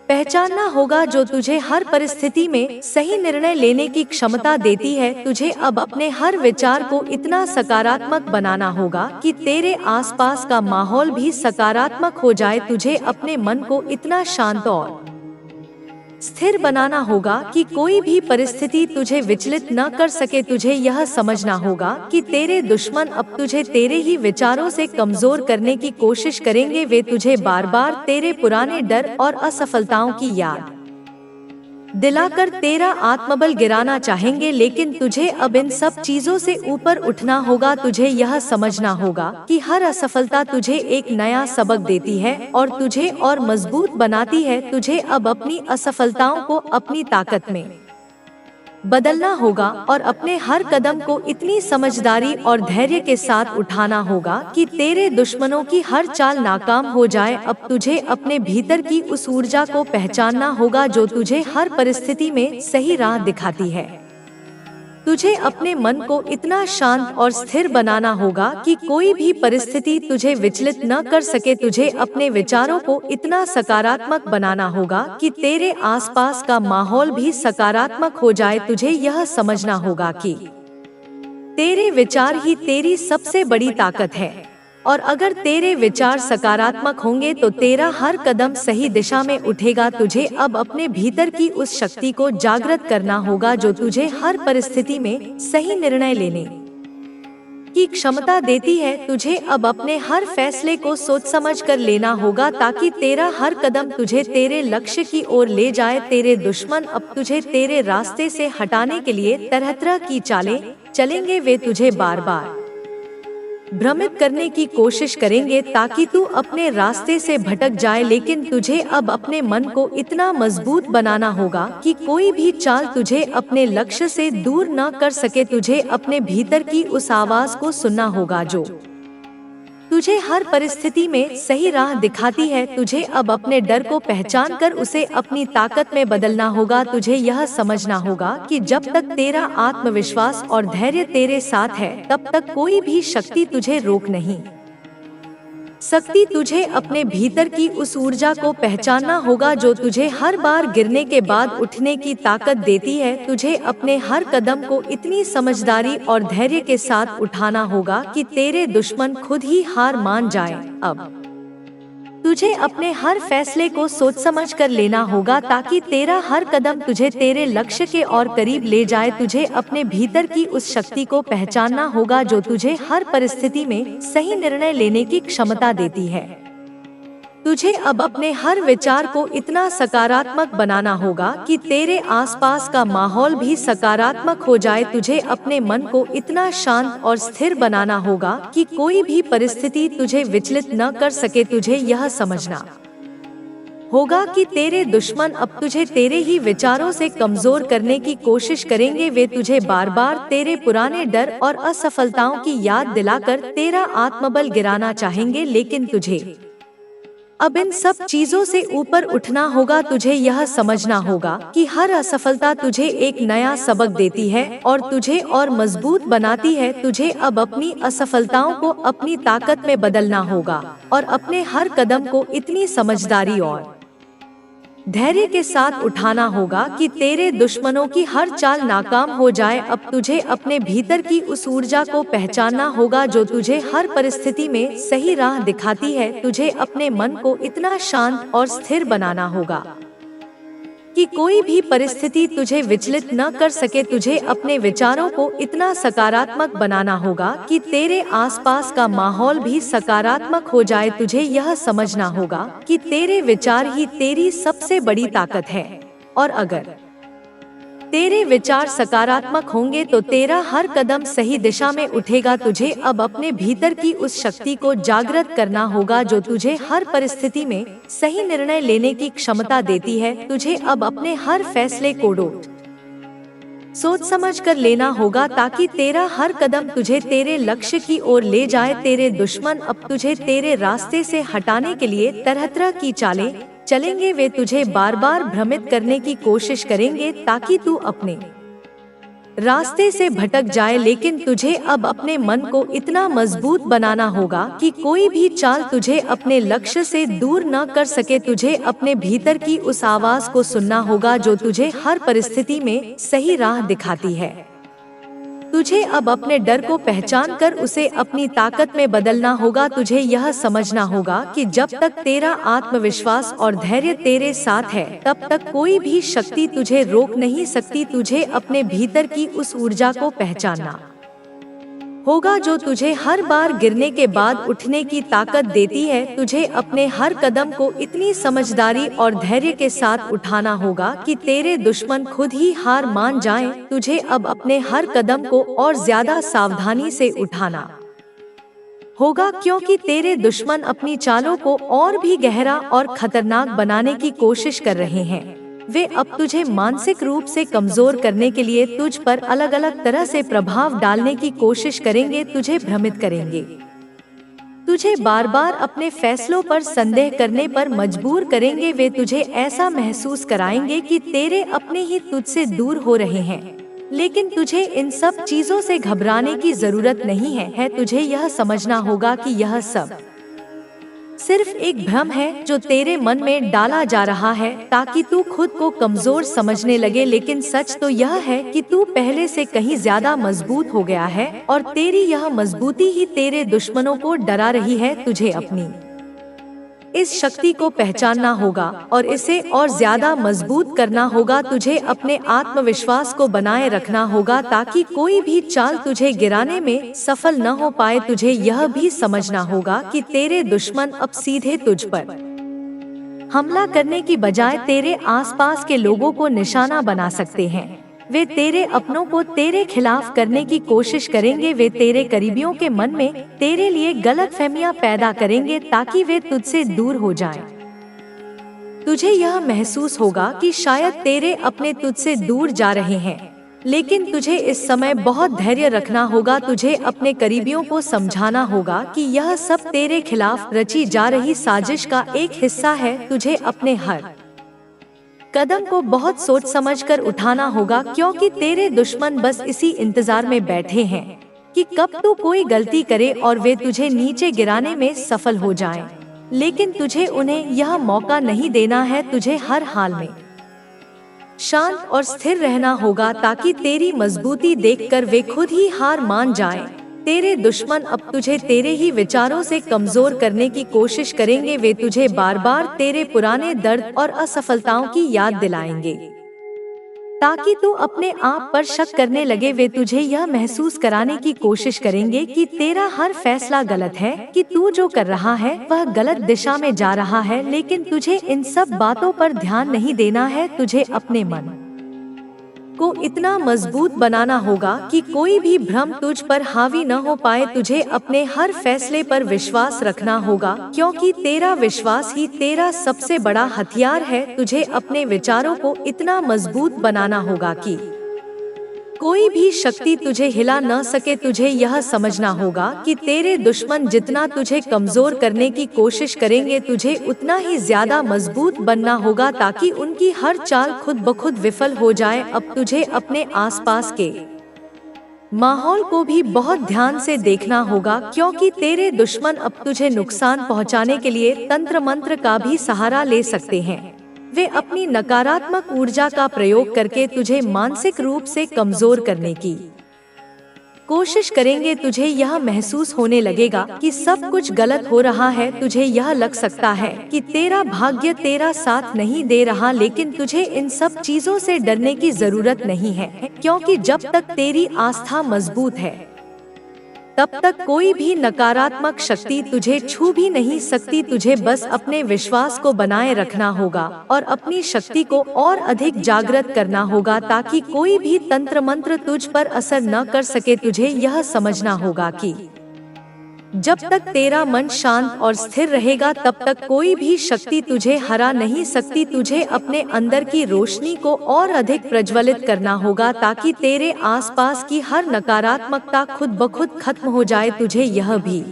पहचानना होगा जो तुझे हर परिस्थिति में सही निर्णय लेने की क्षमता देती है। तुझे अब अपने हर विचार को इतना सकारात्मक बनाना होगा कि तेरे आसपास का माहौल भी सकारात्मक हो जाए। तुझे अपने मन को इतना शांत और स्थिर बनाना होगा कि कोई भी परिस्थिति तुझे विचलित न कर सके। तुझे यह समझना होगा कि तेरे दुश्मन अब तुझे तेरे ही विचारों से कमजोर करने की कोशिश करेंगे। वे तुझे बार बार तेरे पुराने डर और असफलताओं की याद दिलाकर तेरा आत्मबल गिराना चाहेंगे, लेकिन तुझे अब इन सब चीजों से ऊपर उठना होगा। तुझे यह समझना होगा कि हर असफलता तुझे एक नया सबक देती है और तुझे और मजबूत बनाती है। तुझे अब अपनी असफलताओं को अपनी ताकत में बदलना होगा और अपने हर कदम को इतनी समझदारी और धैर्य के साथ उठाना होगा कि तेरे दुश्मनों की हर चाल नाकाम हो जाए। अब तुझे अपने भीतर की उस ऊर्जा को पहचानना होगा जो तुझे हर परिस्थिति में सही राह दिखाती है। तुझे अपने मन को इतना शांत और स्थिर बनाना होगा कि कोई भी परिस्थिति तुझे विचलित न कर सके। तुझे अपने विचारों को इतना सकारात्मक बनाना होगा कि तेरे आसपास का माहौल भी सकारात्मक हो जाए। तुझे यह समझना होगा कि तेरे विचार ही तेरी सबसे बड़ी ताकत है और अगर तेरे विचार सकारात्मक होंगे तो तेरा हर कदम सही दिशा में उठेगा। तुझे अब अपने भीतर की उस शक्ति को जागृत करना होगा जो तुझे हर परिस्थिति में सही निर्णय लेने की क्षमता देती है। तुझे अब अपने हर फैसले को सोच समझ कर लेना होगा ताकि तेरा हर कदम तुझे तेरे लक्ष्य की ओर ले जाए। तेरे दुश्मन अब तुझे तेरे रास्ते से हटाने के लिए तरह तरह की चालें चलेंगे। वे तुझे बार बार भ्रमित करने की कोशिश करेंगे ताकि तू अपने रास्ते से भटक जाए, लेकिन तुझे अब अपने मन को इतना मजबूत बनाना होगा कि कोई भी चाल तुझे अपने लक्ष्य से दूर न कर सके। तुझे अपने भीतर की उस आवाज को सुनना होगा जो तुझे हर परिस्थिति में सही राह दिखाती है। तुझे अब अपने डर को पहचान कर उसे अपनी ताकत में बदलना होगा। तुझे यह समझना होगा कि जब तक तेरा आत्मविश्वास और धैर्य तेरे साथ है, तब तक कोई भी शक्ति तुझे रोक नहीं सकती। तुझे अपने भीतर की उस ऊर्जा को पहचानना होगा जो तुझे हर बार गिरने के बाद उठने की ताकत देती है। तुझे अपने हर कदम को इतनी समझदारी और धैर्य के साथ उठाना होगा कि तेरे दुश्मन खुद ही हार मान जाएं। अब तुझे अपने हर फैसले को सोच समझ कर लेना होगा ताकि तेरा हर कदम तुझे तेरे लक्ष्य के और करीब ले जाए। तुझे अपने भीतर की उस शक्ति को पहचानना होगा जो तुझे हर परिस्थिति में सही निर्णय लेने की क्षमता देती है। तुझे अब अपने हर विचार को इतना सकारात्मक बनाना होगा कि तेरे आसपास का माहौल भी सकारात्मक हो जाए। तुझे अपने मन को इतना शांत और स्थिर बनाना होगा कि कोई भी परिस्थिति तुझे विचलित न कर सके। तुझे यह समझना होगा कि तेरे दुश्मन अब तुझे तेरे ही विचारों से कमजोर करने की कोशिश करेंगे। वे तुझे बार बार तेरे पुराने डर और असफलताओं की याद दिलाकर तेरा आत्मबल गिराना चाहेंगे, लेकिन तुझे अब इन सब चीजों से ऊपर उठना होगा। तुझे यह समझना होगा कि हर असफलता तुझे एक नया सबक देती है और तुझे और मजबूत बनाती है। तुझे अब अपनी असफलताओं को अपनी ताकत में बदलना होगा और अपने हर कदम को इतनी समझदारी और धैर्य के साथ उठाना होगा कि तेरे दुश्मनों की हर चाल नाकाम हो जाए। अब तुझे अपने भीतर की उस ऊर्जा को पहचानना होगा जो तुझे हर परिस्थिति में सही राह दिखाती है। तुझे अपने मन को इतना शांत और स्थिर बनाना होगा कि कोई भी परिस्थिति तुझे विचलित न कर सके। तुझे अपने विचारों को इतना सकारात्मक बनाना होगा कि तेरे आसपास का माहौल भी सकारात्मक हो जाए। तुझे यह समझना होगा कि तेरे विचार ही तेरी सबसे बड़ी ताकत है और अगर तेरे विचार सकारात्मक होंगे तो तेरा हर कदम सही दिशा में उठेगा। तुझे अब अपने भीतर की उस शक्ति को जागृत करना होगा जो तुझे हर परिस्थिति में सही निर्णय लेने की क्षमता देती है। तुझे अब अपने हर फैसले को सोच समझ कर लेना होगा ताकि तेरा हर कदम तुझे तेरे लक्ष्य की ओर ले जाए। तेरे दुश्मन अब तुझे तेरे रास्ते से हटाने के लिए तरह तरह की चालें चलेंगे। वे तुझे बार बार भ्रमित करने की कोशिश करेंगे ताकि तू अपने रास्ते से भटक जाए, लेकिन तुझे अब अपने मन को इतना मजबूत बनाना होगा कि कोई भी चाल तुझे अपने लक्ष्य से दूर न कर सके। तुझे अपने भीतर की उस आवाज को सुनना होगा जो तुझे हर परिस्थिति में सही राह दिखाती है। तुझे अब अपने डर को पहचान कर उसे अपनी ताकत में बदलना होगा। तुझे यह समझना होगा कि जब तक तेरा आत्मविश्वास और धैर्य तेरे साथ है, तब तक कोई भी शक्ति तुझे रोक नहीं सकती। तुझे अपने भीतर की उस ऊर्जा को पहचानना होगा जो तुझे हर बार गिरने के बाद उठने की ताकत देती है। तुझे अपने हर कदम को इतनी समझदारी और धैर्य के साथ उठाना होगा कि तेरे दुश्मन खुद ही हार मान जाएं। तुझे अब अपने हर कदम को और ज्यादा सावधानी से उठाना होगा क्योंकि तेरे दुश्मन अपनी चालों को और भी गहरा और खतरनाक बनाने की कोशिश कर रहे हैं। वे अब तुझे मानसिक रूप से कमजोर करने के लिए तुझ पर अलग अलग तरह से प्रभाव डालने की कोशिश करेंगे, तुझे भ्रमित करेंगे, तुझे बार बार अपने फैसलों पर संदेह करने पर मजबूर करेंगे। वे तुझे ऐसा महसूस कराएंगे कि तेरे अपने ही तुझसे दूर हो रहे हैं, लेकिन तुझे इन सब चीजों से घबराने की जरूरत नहीं है। तुझे यह समझना होगा कि यह सब सिर्फ एक भ्रम है जो तेरे मन में डाला जा रहा है ताकि तू खुद को कमजोर समझने लगे, लेकिन सच तो यह है कि तू पहले से कहीं ज्यादा मजबूत हो गया है और तेरी यह मजबूती ही तेरे दुश्मनों को डरा रही है। तुझे अपनी इस शक्ति को पहचानना होगा और इसे और ज्यादा मजबूत करना होगा। तुझे अपने आत्मविश्वास को बनाए रखना होगा ताकि कोई भी चाल तुझे गिराने में सफल न हो पाए। तुझे यह भी समझना होगा कि तेरे दुश्मन अब सीधे तुझ पर हमला करने की बजाय तेरे आसपास के लोगों को निशाना बना सकते हैं। वे तेरे अपनों को तेरे खिलाफ करने की कोशिश करेंगे। वे तेरे करीबियों के मन में तेरे लिए गलतफहमियां पैदा करेंगे ताकि वे तुझसे दूर हो जाएं। तुझे यह महसूस होगा कि शायद तेरे अपने तुझसे दूर जा रहे हैं, लेकिन तुझे इस समय बहुत धैर्य रखना होगा। तुझे अपने करीबियों को समझाना होगा कि यह सब तेरे खिलाफ रची जा रही साजिश का एक हिस्सा है। तुझे अपने हर कदम को बहुत सोच समझकर उठाना होगा, क्योंकि तेरे दुश्मन बस इसी इंतजार में बैठे हैं कि कब तू कोई गलती करे और वे तुझे नीचे गिराने में सफल हो जाएं। लेकिन तुझे उन्हें यह मौका नहीं देना है। तुझे हर हाल में शांत और स्थिर रहना होगा ताकि तेरी मजबूती देखकर वे खुद ही हार मान जाएं। तेरे दुश्मन अब तुझे तेरे ही विचारों से कमजोर करने की कोशिश करेंगे। वे तुझे बार बार तेरे पुराने दर्द और असफलताओं की याद दिलाएंगे ताकि तू अपने आप पर शक करने लगे। वे तुझे यह महसूस कराने की कोशिश करेंगे कि तेरा हर फैसला गलत है, कि तू जो कर रहा है वह गलत दिशा में जा रहा है। लेकिन तुझे इन सब बातों पर ध्यान नहीं देना है। तुझे अपने मन को इतना मजबूत बनाना होगा कि कोई भी भ्रम तुझ पर हावी न हो पाए। तुझे अपने हर फैसले पर विश्वास रखना होगा, क्योंकि तेरा विश्वास ही तेरा सबसे बड़ा हथियार है। तुझे अपने विचारों को इतना मजबूत बनाना होगा कि कोई भी शक्ति तुझे हिला न सके। तुझे यह समझना होगा कि तेरे दुश्मन जितना तुझे कमजोर करने की कोशिश करेंगे, तुझे उतना ही ज्यादा मजबूत बनना होगा ताकि उनकी हर चाल खुद ब खुद विफल हो जाए। अब तुझे अपने आसपास के माहौल को भी बहुत ध्यान से देखना होगा, क्योंकि तेरे दुश्मन अब तुझे नुकसान पहुंचाने के लिए तंत्र मंत्र का भी सहारा ले सकते हैं। वे अपनी नकारात्मक ऊर्जा का प्रयोग करके तुझे मानसिक रूप से कमजोर करने की कोशिश करेंगे। तुझे यह महसूस होने लगेगा कि सब कुछ गलत हो रहा है। तुझे यह लग सकता है कि तेरा भाग्य तेरा साथ नहीं दे रहा, लेकिन तुझे इन सब चीजों से डरने की जरूरत नहीं है, क्योंकि जब तक तेरी आस्था मजबूत है तब तक कोई भी नकारात्मक शक्ति तुझे छू भी नहीं सकती। तुझे बस अपने विश्वास को बनाए रखना होगा और अपनी शक्ति को और अधिक जागृत करना होगा ताकि कोई भी तंत्र मंत्र तुझ पर असर न कर सके। तुझे यह समझना होगा कि जब तक तेरा मन शांत और स्थिर रहेगा तब तक कोई भी शक्ति तुझे हरा नहीं सकती। तुझे अपने अंदर की रोशनी को और अधिक प्रज्वलित करना होगा ताकि तेरे आसपास की हर नकारात्मकता खुद ब खुद खत्म हो जाए। तुझे यह भी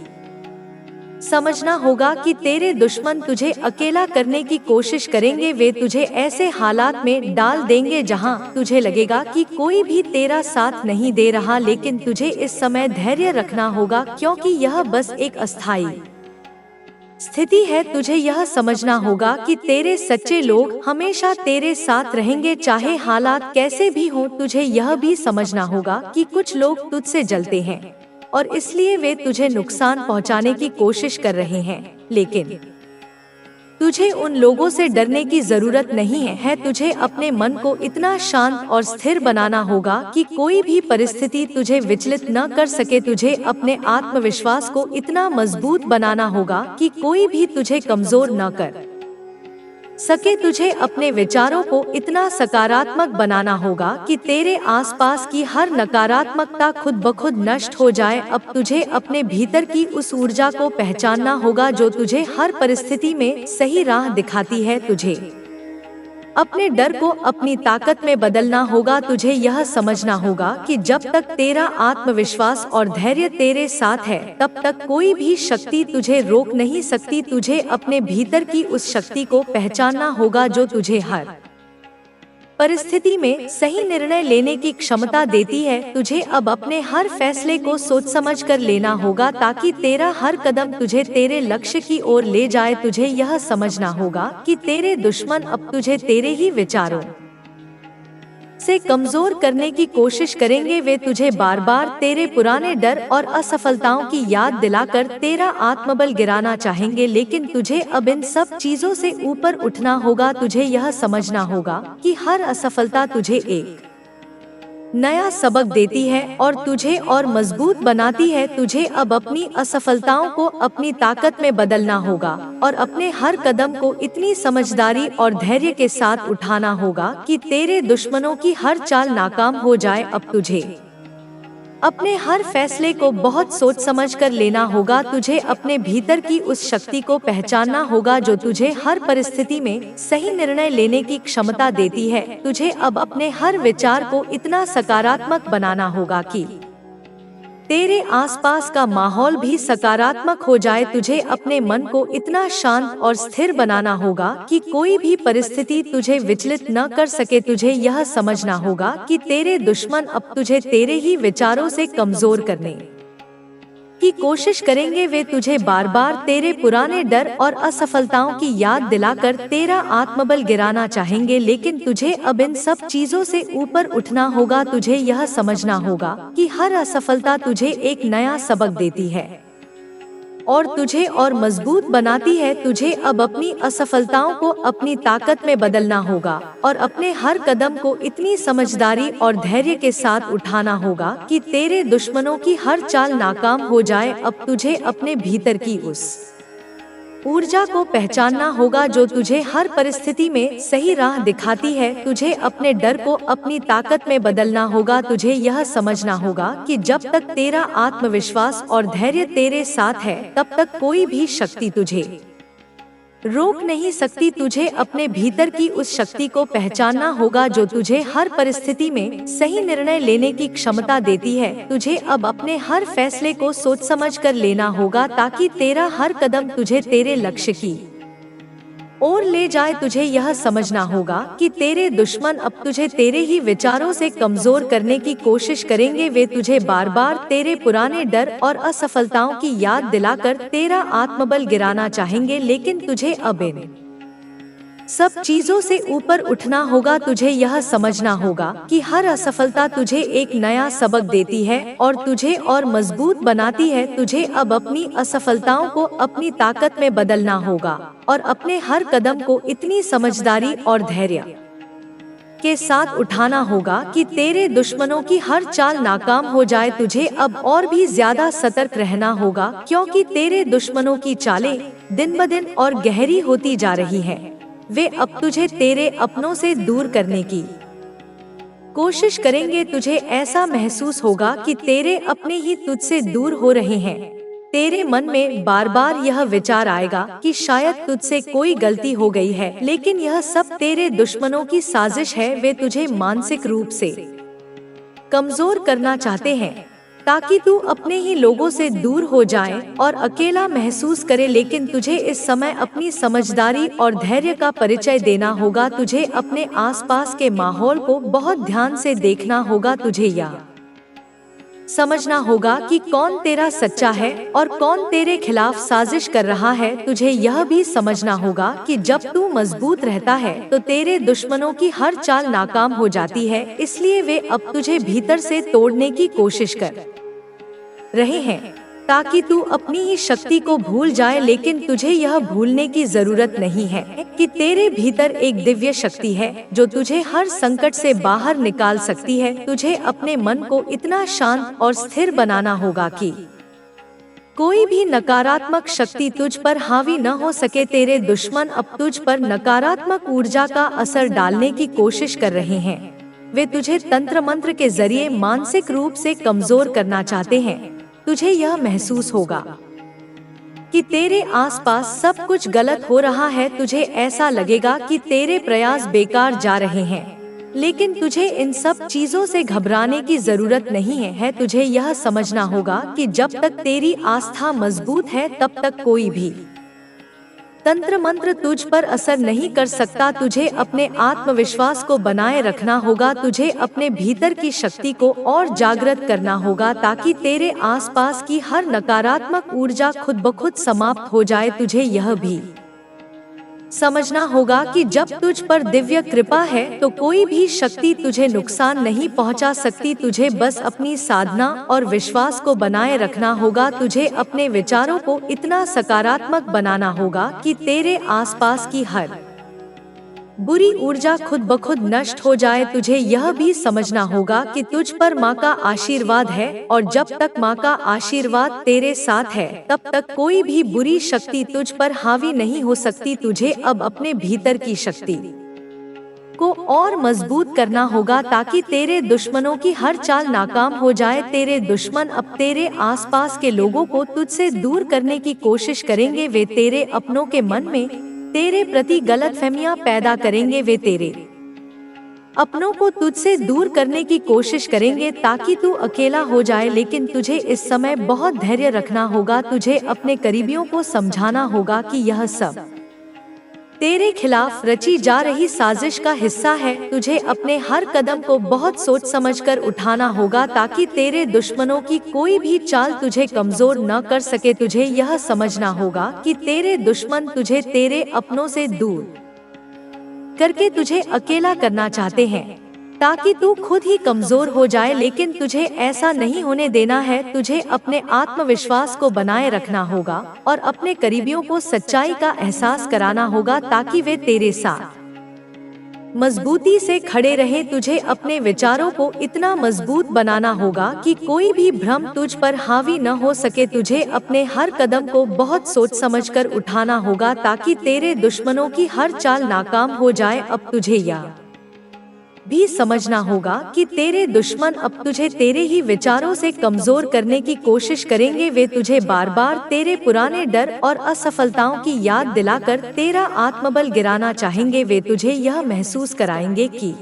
समझना होगा कि तेरे दुश्मन तुझे अकेला करने की कोशिश करेंगे। वे तुझे ऐसे हालात में डाल देंगे जहां तुझे लगेगा कि कोई भी तेरा साथ नहीं दे रहा, लेकिन तुझे इस समय धैर्य रखना होगा, क्योंकि यह बस एक अस्थायी स्थिति है। तुझे यह समझना होगा कि तेरे सच्चे लोग हमेशा तेरे साथ रहेंगे, चाहे हालात कैसे भी हों। तुझे यह भी समझना होगा कि कुछ लोग तुझसे जलते हैं और इसलिए वे तुझे नुकसान पहुंचाने की कोशिश कर रहे हैं, लेकिन तुझे उन लोगों से डरने की जरूरत नहीं है। तुझे अपने मन को इतना शांत और स्थिर बनाना होगा कि कोई भी परिस्थिति तुझे विचलित न कर सके। तुझे अपने आत्मविश्वास को इतना मजबूत बनाना होगा कि कोई भी तुझे कमजोर न कर सके। तुझे अपने विचारों को इतना सकारात्मक बनाना होगा कि तेरे आसपास की हर नकारात्मकता खुद ब खुद नष्ट हो जाए। अब तुझे अपने भीतर की उस ऊर्जा को पहचानना होगा जो तुझे हर परिस्थिति में सही राह दिखाती है। तुझे अपने डर को अपनी ताकत में बदलना होगा। तुझे यह समझना होगा कि जब तक तेरा आत्मविश्वास और धैर्य तेरे साथ है तब तक कोई भी शक्ति तुझे रोक नहीं सकती। तुझे अपने भीतर की उस शक्ति को पहचानना होगा जो तुझे हर परिस्थिति में सही निर्णय लेने की क्षमता देती है। तुझे अब अपने हर फैसले को सोच समझ कर लेना होगा ताकि तेरा हर कदम तुझे तेरे लक्ष्य की ओर ले जाए। तुझे यह समझना होगा कि तेरे दुश्मन अब तुझे तेरे ही विचारों से कमजोर करने की कोशिश करेंगे। वे तुझे बार बार तेरे पुराने डर और असफलताओं की याद दिलाकर तेरा आत्मबल गिराना चाहेंगे, लेकिन तुझे अब इन सब चीजों से ऊपर उठना होगा। तुझे यह समझना होगा कि हर असफलता तुझे एक नया सबक देती है और तुझे और मजबूत बनाती है। तुझे अब अपनी असफलताओं को अपनी ताकत में बदलना होगा और अपने हर कदम को इतनी समझदारी और धैर्य के साथ उठाना होगा कि तेरे दुश्मनों की हर चाल नाकाम हो जाए। अब तुझे अपने हर फैसले को बहुत सोच समझ कर लेना होगा। तुझे अपने भीतर की उस शक्ति को पहचानना होगा जो तुझे हर परिस्थिति में सही निर्णय लेने की क्षमता देती है। तुझे अब अपने हर विचार को इतना सकारात्मक बनाना होगा कि तेरे आसपास का माहौल भी सकारात्मक हो जाए। तुझे अपने मन को इतना शांत और स्थिर बनाना होगा कि कोई भी परिस्थिति तुझे विचलित न कर सके। तुझे यह समझना होगा कि तेरे दुश्मन अब तुझे तेरे ही विचारों से कमजोर करने की कोशिश करेंगे। वे तुझे बार बार तेरे पुराने डर और असफलताओं की याद दिलाकर तेरा आत्मबल गिराना चाहेंगे, लेकिन तुझे अब इन सब चीजों से ऊपर उठना होगा। तुझे यह समझना होगा कि हर असफलता तुझे एक नया सबक देती है और तुझे और मजबूत बनाती है। तुझे अब अपनी असफलताओं को अपनी ताकत में बदलना होगा और अपने हर कदम को इतनी समझदारी और धैर्य के साथ उठाना होगा कि तेरे दुश्मनों की हर चाल नाकाम हो जाए। अब तुझे अपने भीतर की उस ऊर्जा को पहचानना होगा जो तुझे हर परिस्थिति में सही राह दिखाती है। तुझे अपने डर को अपनी ताकत में बदलना होगा। तुझे यह समझना होगा कि जब तक तेरा आत्मविश्वास और धैर्य तेरे साथ है, तब तक कोई भी शक्ति तुझे रोक नहीं सकती। तुझे अपने भीतर की उस शक्ति को पहचानना होगा जो तुझे हर परिस्थिति में सही निर्णय लेने की क्षमता देती है। तुझे अब अपने हर फैसले को सोच समझ कर लेना होगा ताकि तेरा हर कदम तुझे तेरे लक्ष्य की ओर ले जाए। तुझे यह समझना होगा कि तेरे दुश्मन अब तुझे तेरे ही विचारों से कमजोर करने की कोशिश करेंगे। वे तुझे बार बार तेरे पुराने डर और असफलताओं की याद दिलाकर तेरा आत्मबल गिराना चाहेंगे, लेकिन तुझे अब इन सब चीजों से ऊपर उठना होगा। तुझे यह समझना होगा कि हर असफलता तुझे एक नया सबक देती है और तुझे और मजबूत बनाती है। तुझे अब अपनी असफलताओं को अपनी ताकत में बदलना होगा और अपने हर कदम को इतनी समझदारी और धैर्य के साथ उठाना होगा कि तेरे दुश्मनों की हर चाल नाकाम हो जाए। तुझे अब और भी ज्यादा सतर्क रहना होगा क्योंकि तेरे दुश्मनों की चालें दिन ब दिन और गहरी होती जा रही हैं। वे अब तुझे तेरे अपनों से दूर करने की कोशिश करेंगे। तुझे ऐसा महसूस होगा कि तेरे अपने ही तुझसे दूर हो रहे हैं। तेरे मन में बार बार यह विचार आएगा कि शायद तुझसे कोई गलती हो गई है, लेकिन यह सब तेरे दुश्मनों की साजिश है। वे तुझे मानसिक रूप से कमजोर करना चाहते हैं ताकि तू अपने ही लोगों से दूर हो जाए और अकेला महसूस करे, लेकिन तुझे इस समय अपनी समझदारी और धैर्य का परिचय देना होगा। तुझे अपने आसपास के माहौल को बहुत ध्यान से देखना होगा। तुझे यह समझना होगा कि कौन तेरा सच्चा है और कौन तेरे खिलाफ साजिश कर रहा है। तुझे यह भी समझना होगा कि जब तू मजबूत रहता है तो तेरे दुश्मनों की हर चाल नाकाम हो जाती है, इसलिए वे अब तुझे भीतर से तोड़ने की कोशिश कर रहे हैं ताकि तू अपनी ही शक्ति को भूल जाए। लेकिन तुझे यह भूलने की जरूरत नहीं है कि तेरे भीतर एक दिव्य शक्ति है जो तुझे हर संकट से बाहर निकाल सकती है। तुझे अपने मन को इतना शांत और स्थिर बनाना होगा कि कोई भी नकारात्मक शक्ति तुझ पर हावी न हो सके। तेरे दुश्मन अब तुझ पर नकारात्मक ऊर्जा का असर डालने की कोशिश कर रहे हैं। वे तुझे तंत्र मंत्र के जरिए मानसिक रूप से कमजोर करना चाहते हैं। तुझे यह महसूस होगा कि तेरे आसपास सब कुछ गलत हो रहा है। तुझे ऐसा लगेगा कि तेरे प्रयास बेकार जा रहे हैं, लेकिन तुझे इन सब चीजों से घबराने की जरूरत नहीं है। तुझे यह समझना होगा कि जब तक तेरी आस्था मजबूत है, तब तक कोई भी तंत्र मंत्र तुझ पर असर नहीं कर सकता। तुझे अपने आत्मविश्वास को बनाए रखना होगा। तुझे अपने भीतर की शक्ति को और जागृत करना होगा ताकि तेरे आसपास की हर नकारात्मक ऊर्जा खुद ब खुद समाप्त हो जाए। तुझे यह भी समझना होगा कि जब तुझ पर दिव्य कृपा है तो कोई भी शक्ति तुझे नुकसान नहीं पहुंचा सकती। तुझे बस अपनी साधना और विश्वास को बनाए रखना होगा। तुझे अपने विचारों को इतना सकारात्मक बनाना होगा कि तेरे आसपास की हर बुरी ऊर्जा खुद ब खुद नष्ट हो जाए। तुझे यह भी समझना होगा कि तुझ पर माँ का आशीर्वाद है, और जब तक माँ का आशीर्वाद तेरे साथ है तब तक कोई भी बुरी शक्ति तुझ पर हावी नहीं हो सकती। तुझे अब अपने भीतर की शक्ति को और मजबूत करना होगा ताकि तेरे दुश्मनों की हर चाल नाकाम हो जाए। तेरे दुश्मन अब तेरे आसपास के लोगों को तुझसे दूर करने की कोशिश करेंगे। वे तेरे अपनों के मन में तेरे प्रति गलतफहमियां पैदा करेंगे। वे तेरे अपनों को तुझसे दूर करने की कोशिश करेंगे ताकि तू अकेला हो जाए। लेकिन तुझे इस समय बहुत धैर्य रखना होगा। तुझे अपने करीबियों को समझाना होगा कि यह सब तेरे खिलाफ रची जा रही साजिश का हिस्सा है। तुझे अपने हर कदम को बहुत सोच समझकर उठाना होगा ताकि तेरे दुश्मनों की कोई भी चाल तुझे कमजोर न कर सके। तुझे यह समझना होगा कि तेरे दुश्मन तुझे तेरे अपनों से दूर करके तुझे अकेला करना चाहते हैं ताकि तू खुद ही कमजोर हो जाए, लेकिन तुझे ऐसा नहीं होने देना है। तुझे अपने आत्मविश्वास को बनाए रखना होगा और अपने करीबियों को सच्चाई का एहसास कराना होगा ताकि वे तेरे साथ मजबूती से खड़े रहें। तुझे अपने विचारों को इतना मजबूत बनाना होगा कि कोई भी भ्रम तुझ पर हावी न हो सके। तुझे अपने हर कदम को बहुत सोच समझकर उठाना होगा ताकि तेरे दुश्मनों की हर चाल नाकाम हो जाए। अब तुझे यह भी समझना होगा कि तेरे दुश्मन अब तुझे तेरे ही विचारों से कमजोर करने की कोशिश करेंगे। वे तुझे बार बार तेरे पुराने डर और असफलताओं की याद दिलाकर तेरा आत्मबल गिराना चाहेंगे। वे तुझे यह महसूस कराएंगे कि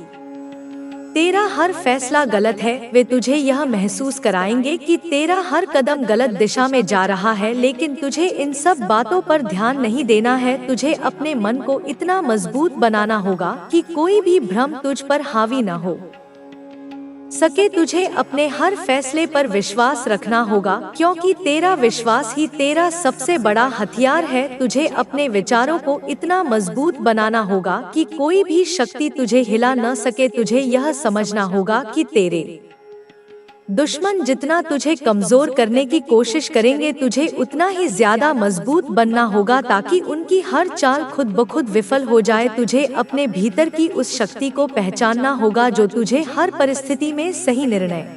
तेरा हर फैसला गलत है। वे तुझे यह महसूस कराएंगे कि तेरा हर कदम गलत दिशा में जा रहा है, लेकिन तुझे इन सब बातों पर ध्यान नहीं देना है। तुझे अपने मन को इतना मजबूत बनाना होगा कि कोई भी भ्रम तुझ पर हावी न हो सके। तुझे अपने हर फैसले पर विश्वास रखना होगा, क्योंकि तेरा विश्वास ही तेरा सबसे बड़ा हथियार है। तुझे अपने विचारों को इतना मजबूत बनाना होगा कि कोई भी शक्ति तुझे हिला न सके। तुझे यह समझना होगा कि तेरे दुश्मन जितना तुझे कमजोर करने की कोशिश करेंगे, तुझे उतना ही ज्यादा मजबूत बनना होगा ताकि उनकी हर चाल खुद ब खुद विफल हो जाए। तुझे अपने भीतर की उस शक्ति को पहचानना होगा जो तुझे हर परिस्थिति में सही निर्णय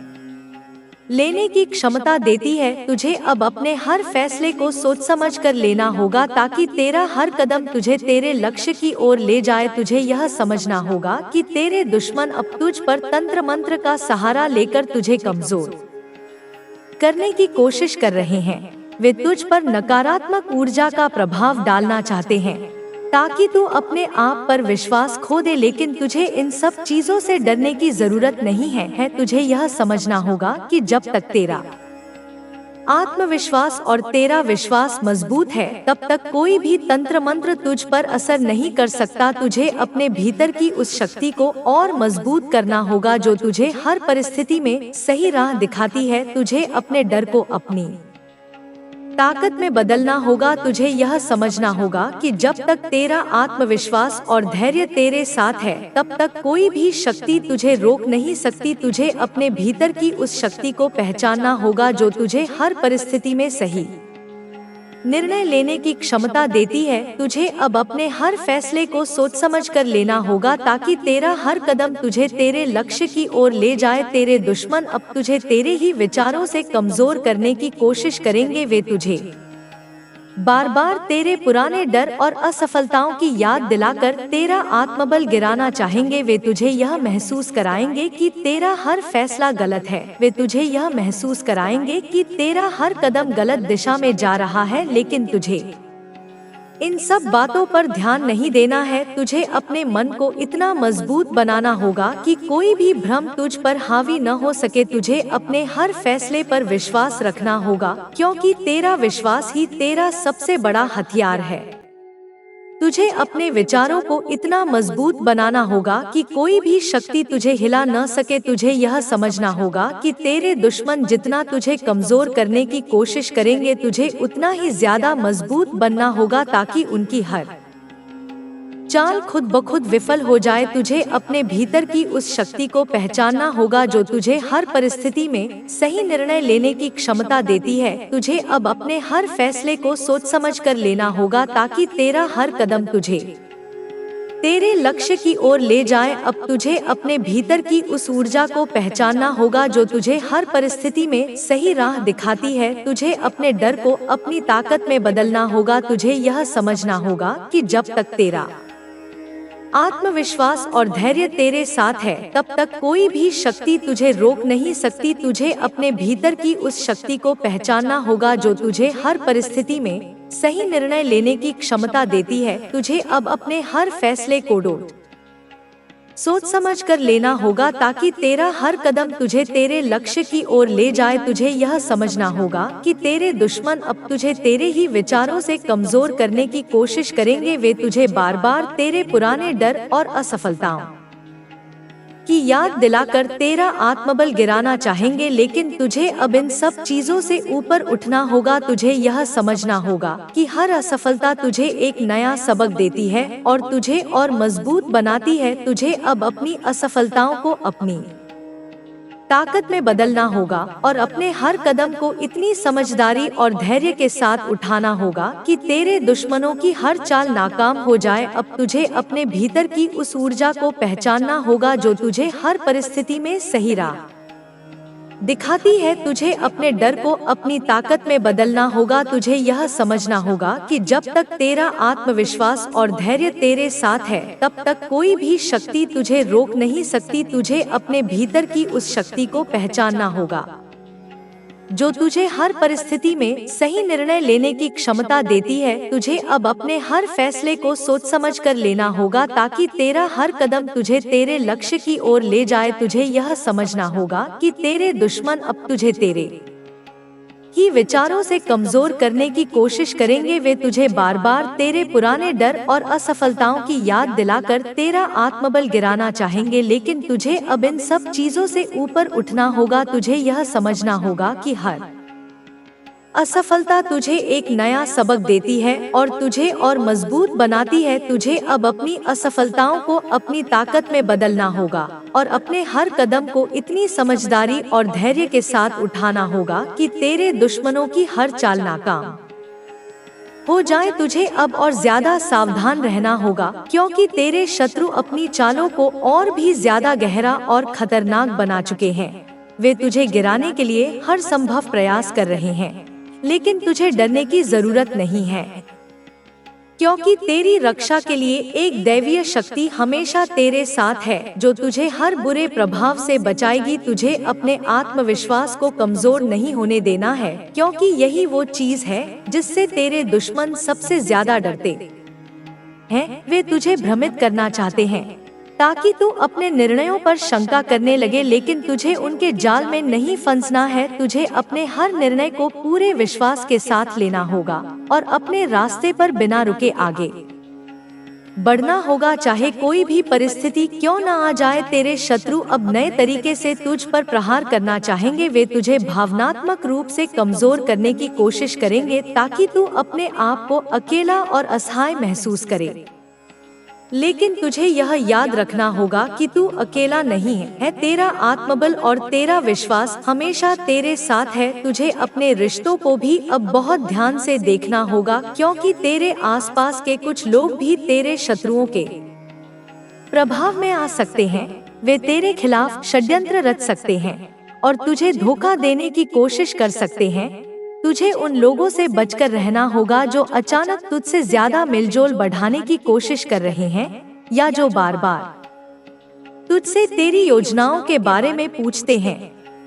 लेने की क्षमता देती है। तुझे अब अपने हर फैसले को सोच समझ कर लेना होगा ताकि तेरा हर कदम तुझे तेरे लक्ष्य की ओर ले जाए। तुझे यह समझना होगा कि तेरे दुश्मन अब तुझ पर तंत्र मंत्र का सहारा लेकर तुझे कमजोर करने की कोशिश कर रहे हैं। वे तुझ पर नकारात्मक ऊर्जा का प्रभाव डालना चाहते हैं ताकि तू अपने आप पर विश्वास खो दे, लेकिन तुझे इन सब चीजों से डरने की जरूरत नहीं है। तुझे यह समझना होगा कि जब तक तेरा आत्मविश्वास और तेरा विश्वास मजबूत है तब तक कोई भी तंत्र मंत्र तुझ पर असर नहीं कर सकता। तुझे अपने भीतर की उस शक्ति को और मजबूत करना होगा जो तुझे हर परिस्थिति में सही राह दिखाती है। तुझे अपने डर को अपनी ताकत में बदलना होगा। तुझे यह समझना होगा कि जब तक तेरा आत्मविश्वास और धैर्य तेरे साथ है तब तक कोई भी शक्ति तुझे रोक नहीं सकती। तुझे अपने भीतर की उस शक्ति को पहचानना होगा जो तुझे हर परिस्थिति में सही निर्णय लेने की क्षमता देती है। तुझे अब अपने हर फैसले को सोच समझ कर लेना होगा ताकि तेरा हर कदम तुझे तेरे लक्ष्य की ओर ले जाए। तेरे दुश्मन अब तुझे तेरे ही विचारों से कमजोर करने की कोशिश करेंगे। वे तुझे बार बार तेरे पुराने डर और असफलताओं की याद दिलाकर तेरा आत्मबल गिराना चाहेंगे। वे तुझे यह महसूस कराएंगे कि तेरा हर फैसला गलत है। वे तुझे यह महसूस कराएंगे कि तेरा हर कदम गलत दिशा में जा रहा है, लेकिन तुझे इन सब बातों पर ध्यान नहीं देना है। तुझे अपने मन को इतना मजबूत बनाना होगा कि कोई भी भ्रम तुझ पर हावी न हो सके। तुझे अपने हर फैसले पर विश्वास रखना होगा, क्योंकि तेरा विश्वास ही तेरा सबसे बड़ा हथियार है। तुझे अपने विचारों को इतना मजबूत बनाना होगा कि कोई भी शक्ति तुझे हिला न सके। तुझे यह समझना होगा कि तेरे दुश्मन जितना तुझे कमजोर करने की कोशिश करेंगे, तुझे उतना ही ज्यादा मजबूत बनना होगा ताकि उनकी हर चाल खुद ब खुद विफल हो जाए। तुझे अपने भीतर की उस शक्ति को पहचानना होगा जो तुझे हर परिस्थिति में सही निर्णय लेने की क्षमता देती है। तुझे अब अपने हर फैसले को सोच समझ कर लेना होगा ताकि तेरा हर कदम तुझे तेरे लक्ष्य की ओर ले जाए। अब तुझे अपने भीतर की उस ऊर्जा को पहचानना होगा जो तुझे हर परिस्थिति में सही राह दिखाती है। तुझे अपने डर को अपनी ताकत में बदलना होगा। तुझे यह समझना होगा कि जब तक तेरा आत्मविश्वास और धैर्य तेरे साथ है, तब तक कोई भी शक्ति तुझे रोक नहीं सकती। तुझे अपने भीतर की उस शक्ति को पहचानना होगा जो तुझे हर परिस्थिति में सही निर्णय लेने की क्षमता देती है। तुझे अब अपने हर फैसले को सोच समझ कर लेना होगा ताकि तेरा हर कदम तुझे तेरे लक्ष्य की ओर ले जाए। तुझे यह समझना होगा कि तेरे दुश्मन अब तुझे तेरे ही विचारों से कमजोर करने की कोशिश करेंगे। वे तुझे बार बार तेरे पुराने डर और असफलताओं की याद दिलाकर तेरा आत्मबल गिराना चाहेंगे, लेकिन तुझे अब इन सब चीजों से ऊपर उठना होगा। तुझे यह समझना होगा कि हर असफलता तुझे एक नया सबक देती है और तुझे और मजबूत बनाती है। तुझे अब अपनी असफलताओं को अपनी ताकत में बदलना होगा और अपने हर कदम को इतनी समझदारी और धैर्य के साथ उठाना होगा कि तेरे दुश्मनों की हर चाल नाकाम हो जाए। अब तुझे अपने भीतर की उस ऊर्जा को पहचानना होगा जो तुझे हर परिस्थिति में सही राह दिखाती है। तुझे अपने डर को अपनी ताकत में बदलना होगा। तुझे यह समझना होगा कि जब तक तेरा आत्मविश्वास और धैर्य तेरे साथ है, तब तक कोई भी शक्ति तुझे रोक नहीं सकती। तुझे अपने भीतर की उस शक्ति को पहचानना होगा जो तुझे हर परिस्थिति में सही निर्णय लेने की क्षमता देती है। तुझे अब अपने हर फैसले को सोच समझ कर लेना होगा ताकि तेरा हर कदम तुझे तेरे लक्ष्य की ओर ले जाए। तुझे यह समझना होगा कि तेरे दुश्मन अब तुझे तेरे ही विचारों से कमजोर करने की कोशिश करेंगे। वे तुझे बार बार तेरे पुराने डर और असफलताओं की याद दिलाकर तेरा आत्मबल गिराना चाहेंगे, लेकिन तुझे अब इन सब चीजों से ऊपर उठना होगा। तुझे यह समझना होगा कि हर असफलता तुझे एक नया सबक देती है और तुझे और मजबूत बनाती है। तुझे अब अपनी असफलताओं को अपनी ताकत में बदलना होगा और अपने हर कदम को इतनी समझदारी और धैर्य के साथ उठाना होगा कि तेरे दुश्मनों की हर चाल नाकाम हो जाए। तुझे अब और ज्यादा सावधान रहना होगा क्योंकि तेरे शत्रु अपनी चालों को और भी ज्यादा गहरा और खतरनाक बना चुके हैं। वे तुझे गिराने के लिए हर संभव प्रयास कर रहे हैं, लेकिन तुझे डरने की जरूरत नहीं है क्योंकि तेरी रक्षा के लिए एक दैवीय शक्ति हमेशा तेरे साथ है जो तुझे हर बुरे प्रभाव से बचाएगी। तुझे अपने आत्मविश्वास को कमजोर नहीं होने देना है क्योंकि यही वो चीज है जिससे तेरे दुश्मन सबसे ज्यादा डरते हैं। वे तुझे भ्रमित करना चाहते हैं ताकि तू अपने निर्णयों पर शंका करने लगे, लेकिन तुझे उनके जाल में नहीं फंसना है। तुझे अपने हर निर्णय को पूरे विश्वास के साथ लेना होगा और अपने रास्ते पर बिना रुके आगे बढ़ना होगा, चाहे कोई भी परिस्थिति क्यों न आ जाए। तेरे शत्रु अब नए तरीके से तुझ पर प्रहार करना चाहेंगे। वे तुझे भावनात्मक रूप से कमजोर करने की कोशिश करेंगे ताकि तू अपने आप को अकेला और असहाय महसूस करे, लेकिन तुझे यह याद रखना होगा कि तू अकेला नहीं है। तेरा आत्मबल और तेरा विश्वास हमेशा तेरे साथ है। तुझे अपने रिश्तों को भी अब बहुत ध्यान से देखना होगा क्योंकि तेरे आसपास के कुछ लोग भी तेरे शत्रुओं के प्रभाव में आ सकते हैं। वे तेरे खिलाफ षड्यंत्र रच सकते हैं और तुझे धोखा देने की कोशिश कर सकते हैं। तुझे उन लोगों से बचकर रहना होगा जो अचानक तुझसे ज्यादा मिलजोल बढ़ाने की कोशिश कर रहे हैं या जो बार बार तुझसे तेरी योजनाओं के बारे में पूछते हैं।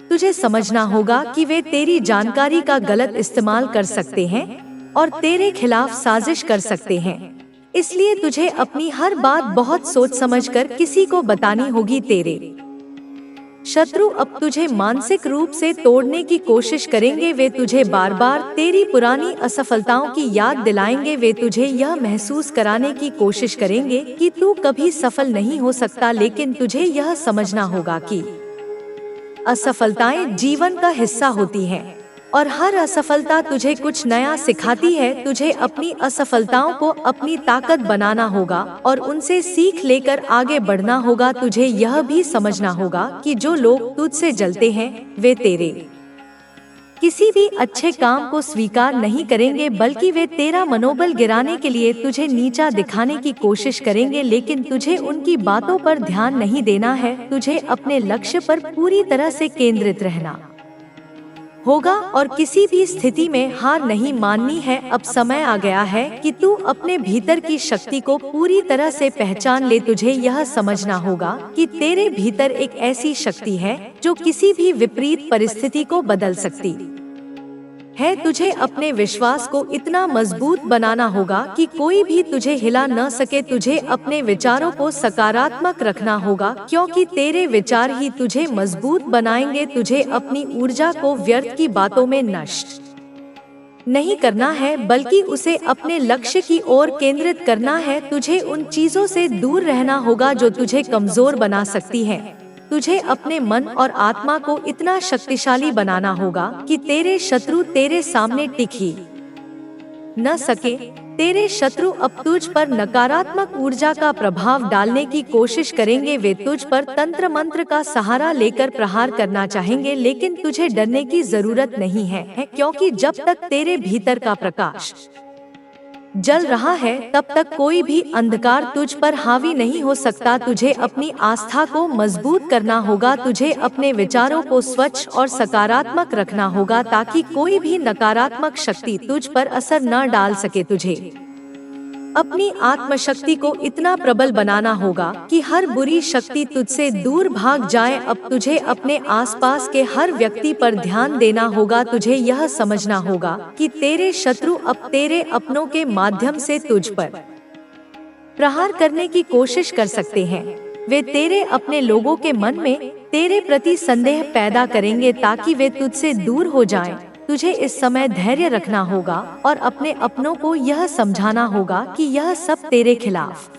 तुझे समझना होगा कि वे तेरी जानकारी का गलत इस्तेमाल कर सकते हैं और तेरे खिलाफ साजिश कर सकते हैं। इसलिए तुझे अपनी हर बात बहुत सोच समझकर किसी को बतानी होगी। तेरे शत्रु अब तुझे मानसिक रूप से तोड़ने की कोशिश करेंगे। वे तुझे बार बार तेरी पुरानी असफलताओं की याद दिलाएंगे। वे तुझे यह महसूस कराने की कोशिश करेंगे कि तू कभी सफल नहीं हो सकता, लेकिन तुझे यह समझना होगा कि असफलताएं जीवन का हिस्सा होती हैं और हर असफलता तुझे कुछ नया सिखाती है। तुझे अपनी असफलताओं को अपनी ताकत बनाना होगा और उनसे सीख लेकर आगे बढ़ना होगा। तुझे यह भी समझना होगा कि जो लोग तुझसे जलते हैं वे तेरे किसी भी अच्छे काम को स्वीकार नहीं करेंगे, बल्कि वे तेरा मनोबल गिराने के लिए तुझे नीचा दिखाने की कोशिश करेंगे। लेकिन तुझे उनकी बातों पर ध्यान नहीं देना है, तुझे अपने लक्ष्य पर पूरी तरह से केंद्रित रहना होगा और किसी भी स्थिति में हार नहीं माननी है। अब समय आ गया है कि तू अपने भीतर की शक्ति को पूरी तरह से पहचान ले। तुझे यह समझना होगा कि तेरे भीतर एक ऐसी शक्ति है जो किसी भी विपरीत परिस्थिति को बदल सकती है। तुझे अपने विश्वास को इतना मजबूत बनाना होगा कि कोई भी तुझे हिला न सके। तुझे अपने विचारों को सकारात्मक रखना होगा, क्योंकि तेरे विचार ही तुझे मजबूत बनाएंगे। तुझे अपनी ऊर्जा को व्यर्थ की बातों में नष्ट नहीं करना है, बल्कि उसे अपने लक्ष्य की ओर केंद्रित करना है। तुझे उन चीजों से दूर रहना होगा जो तुझे कमजोर बना सकती हैं। तुझे अपने मन और आत्मा को इतना शक्तिशाली बनाना होगा कि तेरे शत्रु तेरे सामने टिक ही न सके। तेरे शत्रु अब तुझ पर नकारात्मक ऊर्जा का प्रभाव डालने की कोशिश करेंगे। वे तुझ पर तंत्र मंत्र का सहारा लेकर प्रहार करना चाहेंगे, लेकिन तुझे डरने की जरूरत नहीं है, क्योंकि जब तक तेरे भीतर का प्रकाश जल रहा है तब तक कोई भी अंधकार तुझ पर हावी नहीं हो सकता। तुझे अपनी आस्था को मजबूत करना होगा। तुझे अपने विचारों को स्वच्छ और सकारात्मक रखना होगा, ताकि कोई भी नकारात्मक शक्ति तुझ पर असर न डाल सके। तुझे अपनी आत्मशक्ति को इतना प्रबल बनाना होगा कि हर बुरी शक्ति तुझसे दूर भाग जाए। अब तुझे अपने आसपास के हर व्यक्ति पर ध्यान देना होगा। तुझे यह समझना होगा कि तेरे शत्रु अब तेरे अपनों के माध्यम से तुझ पर प्रहार करने की कोशिश कर सकते हैं। वे तेरे अपने लोगों के मन में तेरे प्रति संदेह पैदा करेंगे ताकि वे तुझसे दूर हो जाएं। तुझे इस समय धैर्य रखना होगा और अपने अपनों को यह समझाना होगा कि यह सब तेरे खिलाफ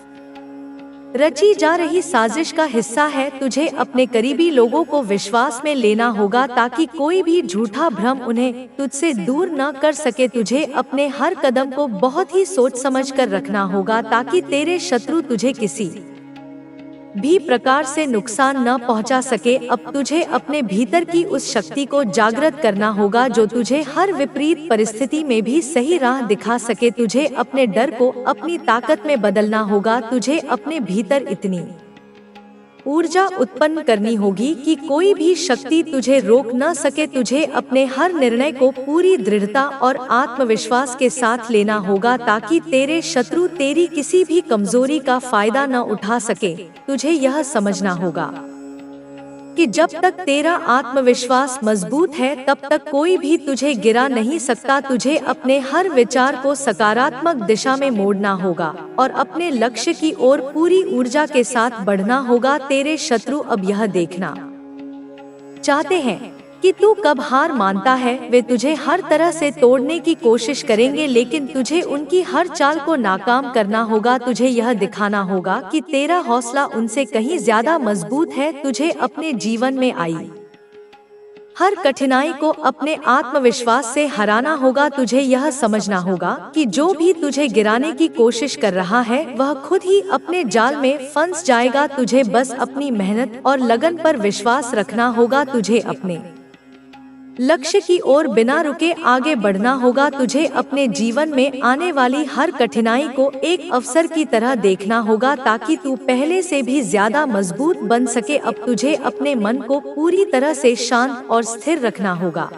रची जा रही साजिश का हिस्सा है। तुझे अपने करीबी लोगों को विश्वास में लेना होगा ताकि कोई भी झूठा भ्रम उन्हें तुझसे दूर न कर सके। तुझे अपने हर कदम को बहुत ही सोच समझ कर रखना होगा ताकि तेरे शत्रु तुझे किसी भी प्रकार से नुकसान न पहुंचा सके। अब तुझे अपने भीतर की उस शक्ति को जागृत करना होगा जो तुझे हर विपरीत परिस्थिति में भी सही राह दिखा सके। तुझे अपने डर को अपनी ताकत में बदलना होगा। तुझे अपने भीतर इतनी ऊर्जा उत्पन्न करनी होगी कि कोई भी शक्ति तुझे रोक न सके। तुझे अपने हर निर्णय को पूरी दृढ़ता और आत्मविश्वास के साथ लेना होगा ताकि तेरे शत्रु तेरी किसी भी कमजोरी का फायदा न उठा सके। तुझे यह समझना होगा कि जब तक तेरा आत्मविश्वास मजबूत है तब तक कोई भी तुझे गिरा नहीं सकता। तुझे अपने हर विचार को सकारात्मक दिशा में मोड़ना होगा और अपने लक्ष्य की ओर पूरी ऊर्जा के साथ बढ़ना होगा। तेरे शत्रु अब यह देखना चाहते हैं कि तू कब हार मानता है। वे तुझे हर तरह से तोड़ने की कोशिश करेंगे, लेकिन तुझे उनकी हर चाल को नाकाम करना होगा। तुझे यह दिखाना होगा कि तेरा हौसला उनसे कहीं ज्यादा मजबूत है। तुझे अपने जीवन में आई हर कठिनाई को अपने आत्मविश्वास से हराना होगा। तुझे यह समझना होगा कि जो भी तुझे गिराने की कोशिश कर रहा है वह खुद ही अपने जाल में फंस जाएगा। तुझे बस अपनी मेहनत और लगन पर विश्वास रखना होगा। तुझे अपने लक्ष्य की ओर बिना रुके आगे बढ़ना होगा। तुझे अपने जीवन में आने वाली हर कठिनाई को एक अवसर की तरह देखना होगा ताकि तू पहले से भी ज्यादा मजबूत बन सके। अब तुझे अपने मन को पूरी तरह से शांत और स्थिर रखना होगा।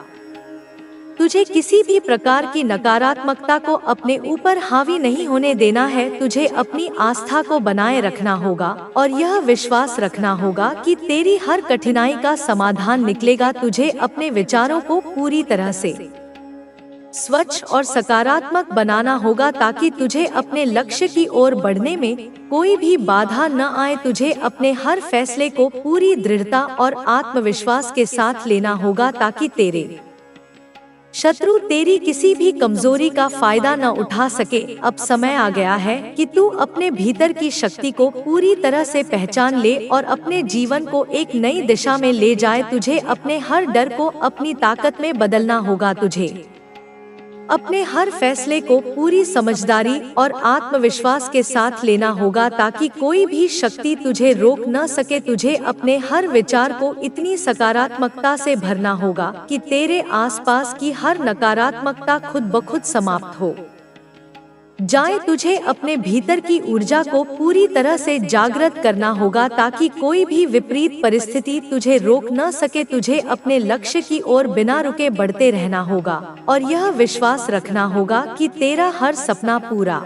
तुझे किसी भी प्रकार की नकारात्मकता को अपने ऊपर हावी नहीं होने देना है। तुझे अपनी आस्था को बनाए रखना होगा और यह विश्वास रखना होगा कि तेरी हर कठिनाई का समाधान निकलेगा। तुझे अपने विचारों को पूरी तरह से स्वच्छ और सकारात्मक बनाना होगा ताकि तुझे अपने लक्ष्य की ओर बढ़ने में कोई भी बाधा न आए। तुझे अपने हर फैसले को पूरी दृढ़ता और आत्मविश्वास के साथ लेना होगा ताकि तेरे शत्रु तेरी किसी भी कमजोरी का फायदा न उठा सके। अब समय आ गया है कि तू अपने भीतर की शक्ति को पूरी तरह से पहचान ले और अपने जीवन को एक नई दिशा में ले जाए। तुझे अपने हर डर को अपनी ताकत में बदलना होगा। तुझे अपने हर फैसले को पूरी समझदारी और आत्मविश्वास के साथ लेना होगा ताकि कोई भी शक्ति तुझे रोक न सके। तुझे अपने हर विचार को इतनी सकारात्मकता से भरना होगा कि तेरे आसपास की हर नकारात्मकता खुद ब खुद समाप्त हो जाए। तुझे अपने भीतर की ऊर्जा को पूरी तरह से जागृत करना होगा ताकि कोई भी विपरीत परिस्थिति तुझे रोक न सके। तुझे अपने लक्ष्य की ओर बिना रुके बढ़ते रहना होगा और यह विश्वास रखना होगा कि तेरा हर सपना पूरा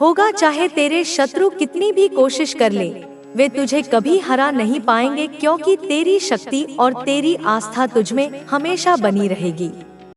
होगा। चाहे तेरे शत्रु कितनी भी कोशिश कर ले, वे तुझे कभी हरा नहीं पाएंगे, क्योंकि तेरी शक्ति और तेरी आस्था तुझमें हमेशा बनी रहेगी।